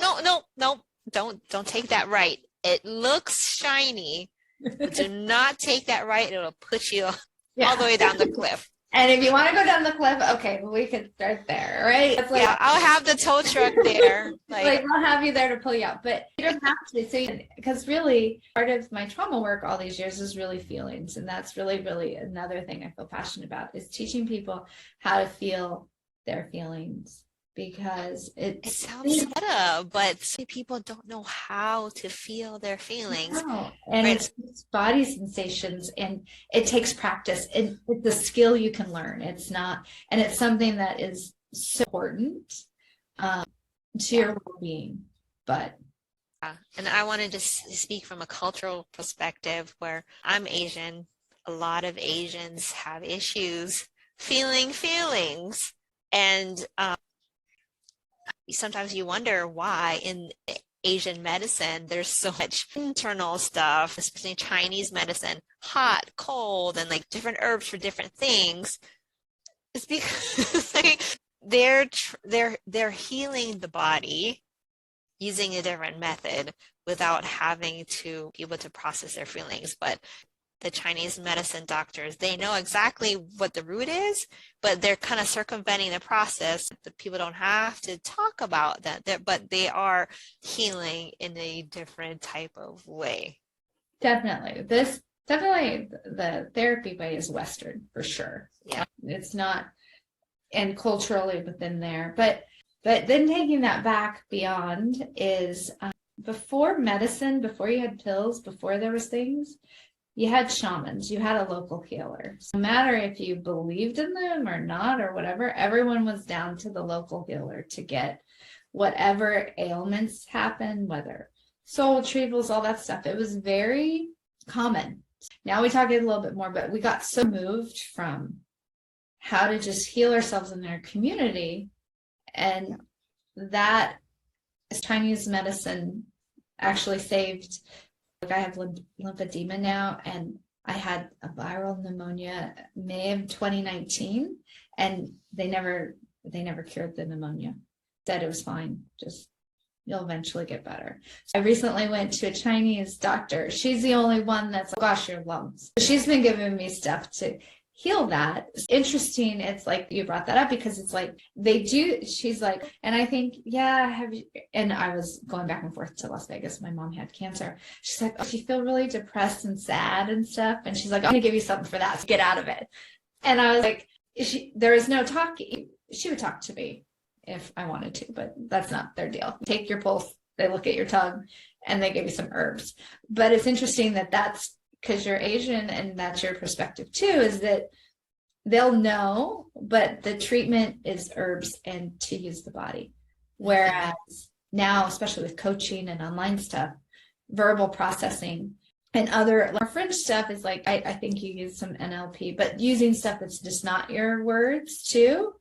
no, don't take that right. It looks shiny, but do not take that right. It'll put you all the way down the cliff. And if you want to go down the cliff, okay, well, we could start there, right? It's like, Yeah, I'll have the tow truck there. like I'll have you there to pull you out, but you don't have to. So, because really part of my trauma work all these years is really feelings. And that's really, really another thing I feel passionate about is teaching people how to feel their feelings, because it sounds meta, but people don't know how to feel their feelings. And right? It's body sensations, and it takes practice, and it's a skill you can learn. It's not, and it's something that is so important to your well-being. But and I wanted to speak from a cultural perspective where I'm Asian. A lot of Asians have issues feeling feelings, and sometimes you wonder why in Asian medicine there's so much internal stuff, especially Chinese medicine, hot, cold, and like different herbs for different things. It's because like, they're healing the body using a different method without having to be able to process their feelings. But the Chinese medicine doctors, they know exactly what the root is, but they're kind of circumventing the process. The people don't have to talk about that, but they are healing in a different type of way. Definitely. Definitely the therapy way is Western for sure. Yeah. It's not, and culturally within there. But then taking that back beyond is before medicine, before you had pills, before there was things, you had shamans, you had a local healer. So no matter if you believed in them or not or whatever, everyone was down to the local healer to get whatever ailments happened, whether soul retrievals, all that stuff. It was very common. Now we talk it a little bit more, but we got so moved from how to just heal ourselves in our community. And that Chinese medicine actually saved. Like I have lymphedema now, and I had a viral pneumonia May of 2019, and they never cured the pneumonia. Said it was fine, just you'll eventually get better. So I recently went to a Chinese doctor. She's the only one that's like, gosh, your lungs. She's been giving me stuff to heal that. It's interesting. It's like you brought that up because it's like they do. She's like, and I think, yeah, have you? And I was going back and forth to Las Vegas. My mom had cancer. She's like, oh, you feel really depressed and sad and stuff. And she's like, I'm gonna give you something for that. So get out of it. And I was like, there is no talking. She would talk to me if I wanted to, but that's not their deal. Take your pulse. They look at your tongue, and they give you some herbs. But it's interesting that that's because you're Asian and that's your perspective too, is that they'll know, but the treatment is herbs and to use the body. Whereas now, especially with coaching and online stuff, verbal processing and other more fringe stuff is like, I think you use some NLP, but using stuff that's just not your words too,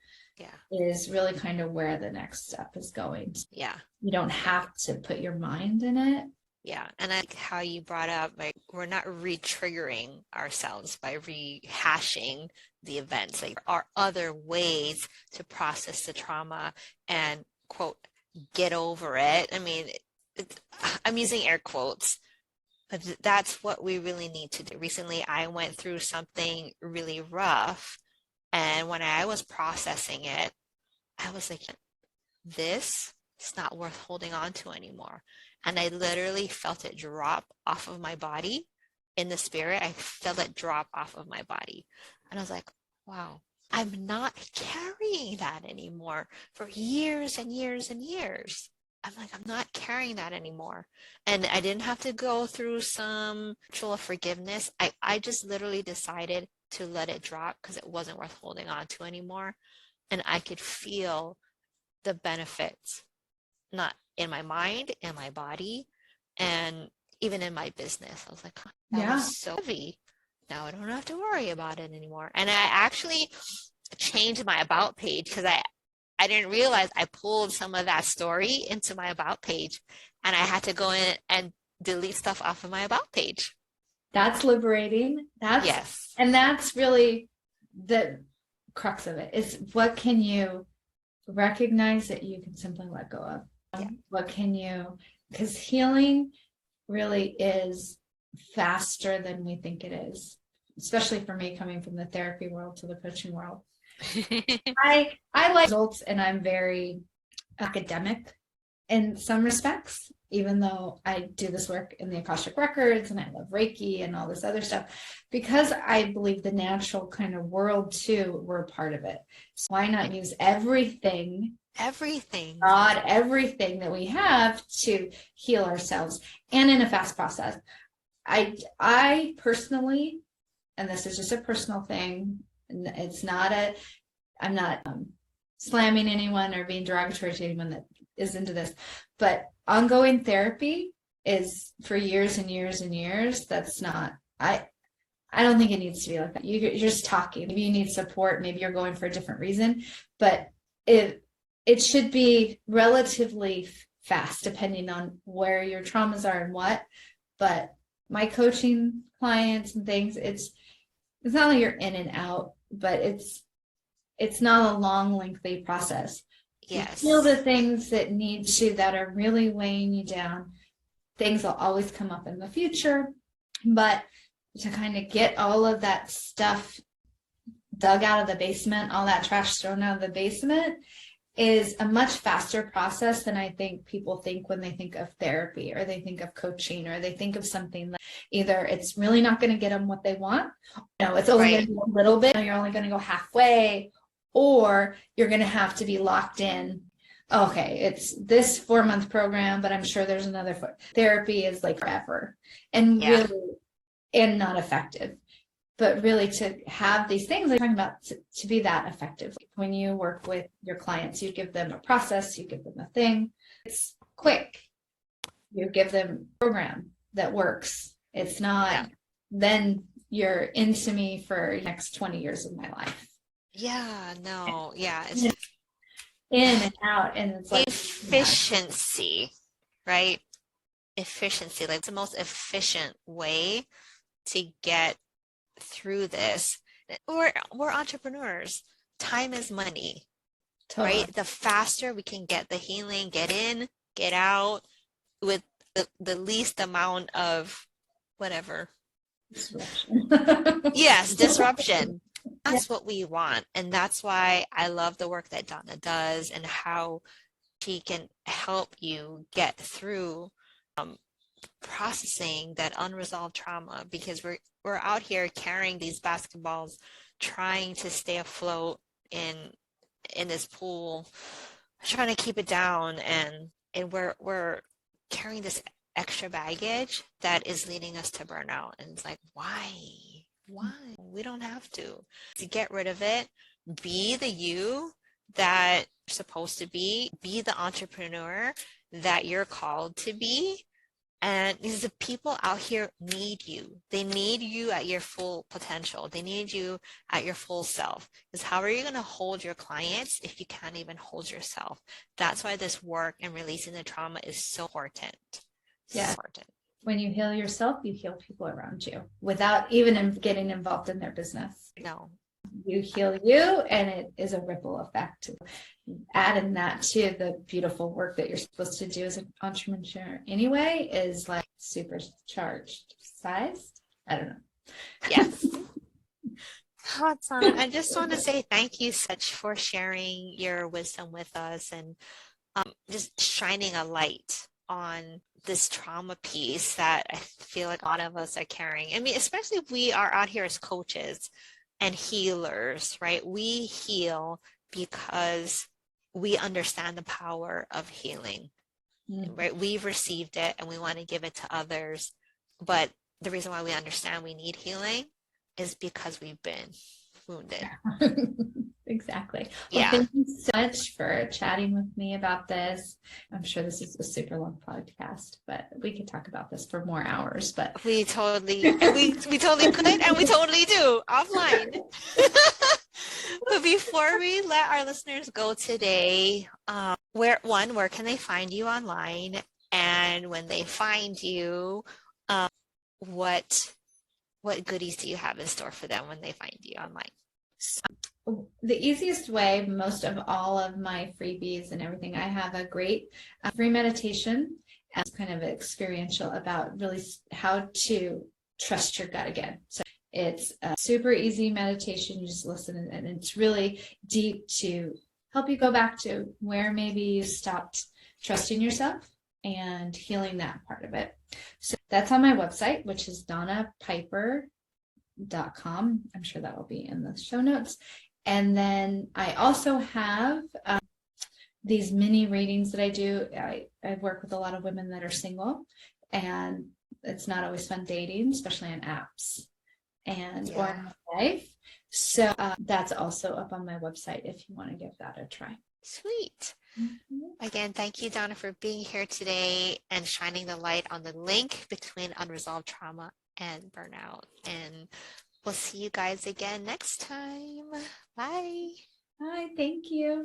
is really kind of where the next step is going. Yeah. You don't have to put your mind in it. Yeah, and I like how you brought up, like, we're not re-triggering ourselves by rehashing the events. Like, there are other ways to process the trauma and, quote, get over it. I mean, I'm using air quotes, but that's what we really need to do. Recently, I went through something really rough, and when I was processing it, I was like, this is not worth holding on to anymore. And I literally felt it drop off of my body in the spirit. I felt it drop off of my body. And I was like, wow, I'm not carrying that anymore for years and years and years. I'm like, I'm not carrying that anymore. And I didn't have to go through some ritual of forgiveness. I just literally decided to let it drop because it wasn't worth holding on to anymore. And I could feel the benefits, not in my mind, in my body, and even in my business. I was like, that was so heavy. Now I don't have to worry about it anymore. And I actually changed my about page because I didn't realize I pulled some of that story into my about page, and I had to go in and delete stuff off of my about page. That's liberating. Yes. And that's really the crux of it, is what can you recognize that you can simply let go of? What can you, because healing really is faster than we think it is. especially for me coming from the therapy world to the coaching world. I like results, and I'm very academic in some respects, even though I do this work in the Akashic Records and I love Reiki and all this other stuff, because I believe the natural kind of world too, we're a part of it. So why not use everything God, everything that we have to heal ourselves, and in a fast process. I personally, and this is just a personal thing, it's not I'm not slamming anyone or being derogatory to anyone that is into this, but ongoing therapy is for years and years and years. That's not, I don't think it needs to be like that. You're just talking. Maybe you need support. Maybe you're going for a different reason, but it should be relatively fast depending on where your traumas are and what. But my coaching clients and things, it's not like you're in and out, but it's not a long, lengthy process. Yes. You feel the things that are really weighing you down. Things will always come up in the future, but to kind of get all of that stuff dug out of the basement, all that trash thrown out of the basement, is a much faster process than I think people think when they think of therapy, or they think of coaching, or they think of something that either it's really not going to get them what they want, it's only going to be a little bit, or you're only going to go halfway, or you're going to have to be locked in. Okay, it's this 4-month program, but I'm sure there's another therapy is like forever and really and not effective. But really, to have these things I'm talking about to be that effective. When you work with your clients, you give them a process, you give them a thing. It's quick. You give them a program that works. It's not, then you're into me for the next 20 years of my life. Yeah, no, yeah. It's in and out, and it's like efficiency, right? Efficiency, like the most efficient way to get through this. We're entrepreneurs. Time is money, right? The faster we can get the healing, get in, get out with the least amount of whatever. Disruption. Yes, disruption. That's what we want. And that's why I love the work that Donna does and how she can help you get through processing that unresolved trauma, because we're out here carrying these basketballs, trying to stay afloat in this pool, trying to keep it down, and we're carrying this extra baggage that is leading us to burnout. And it's like, why we don't have to get rid of it. Be the you that you're supposed to be the entrepreneur that you're called to be. And because the people out here need you. They need you at your full potential. They need you at your full self. Because how are you going to hold your clients if you can't even hold yourself? That's why this work and releasing the trauma is so important. Yeah. So important. When you heal yourself, you heal people around you without even getting involved in their business. No. You heal you, and it is a ripple effect. Adding that to the beautiful work that you're supposed to do as an entrepreneur anyway is like supercharged sized. I don't know. Yes. Awesome. I just want to say thank you so much for sharing your wisdom with us and just shining a light on this trauma piece that I feel like a lot of us are carrying. I mean, especially if we are out here as coaches and healers, right? We heal because we understand the power of healing, right? We've received it and we want to give it to others. But the reason why we understand we need healing is because we've been wounded. Exactly. Well, thank you so much for chatting with me about this. I'm sure this is a super long podcast, but we could talk about this for more hours. But we totally could, and we totally do offline. But before we let our listeners go today, where can they find you online? And when they find you, what goodies do you have in store for them when they find you online? The easiest way, most of all of my freebies and everything, I have a great free meditation as kind of experiential about really how to trust your gut again. So It's a super easy meditation. You just listen, and it's really deep to help you go back to where maybe you stopped trusting yourself and healing that part of it. So that's on my website, which is donnapiper.com. I'm sure that will be in the show notes. And then I also have these mini readings that I do. I work with a lot of women that are single, and it's not always fun dating, especially on apps or in life. So that's also up on my website if you want to give that a try. Sweet. Again, thank you, Donna, for being here today and shining the light on the link between unresolved trauma and burnout. And we'll see you guys again next time. Bye. Bye. Thank you.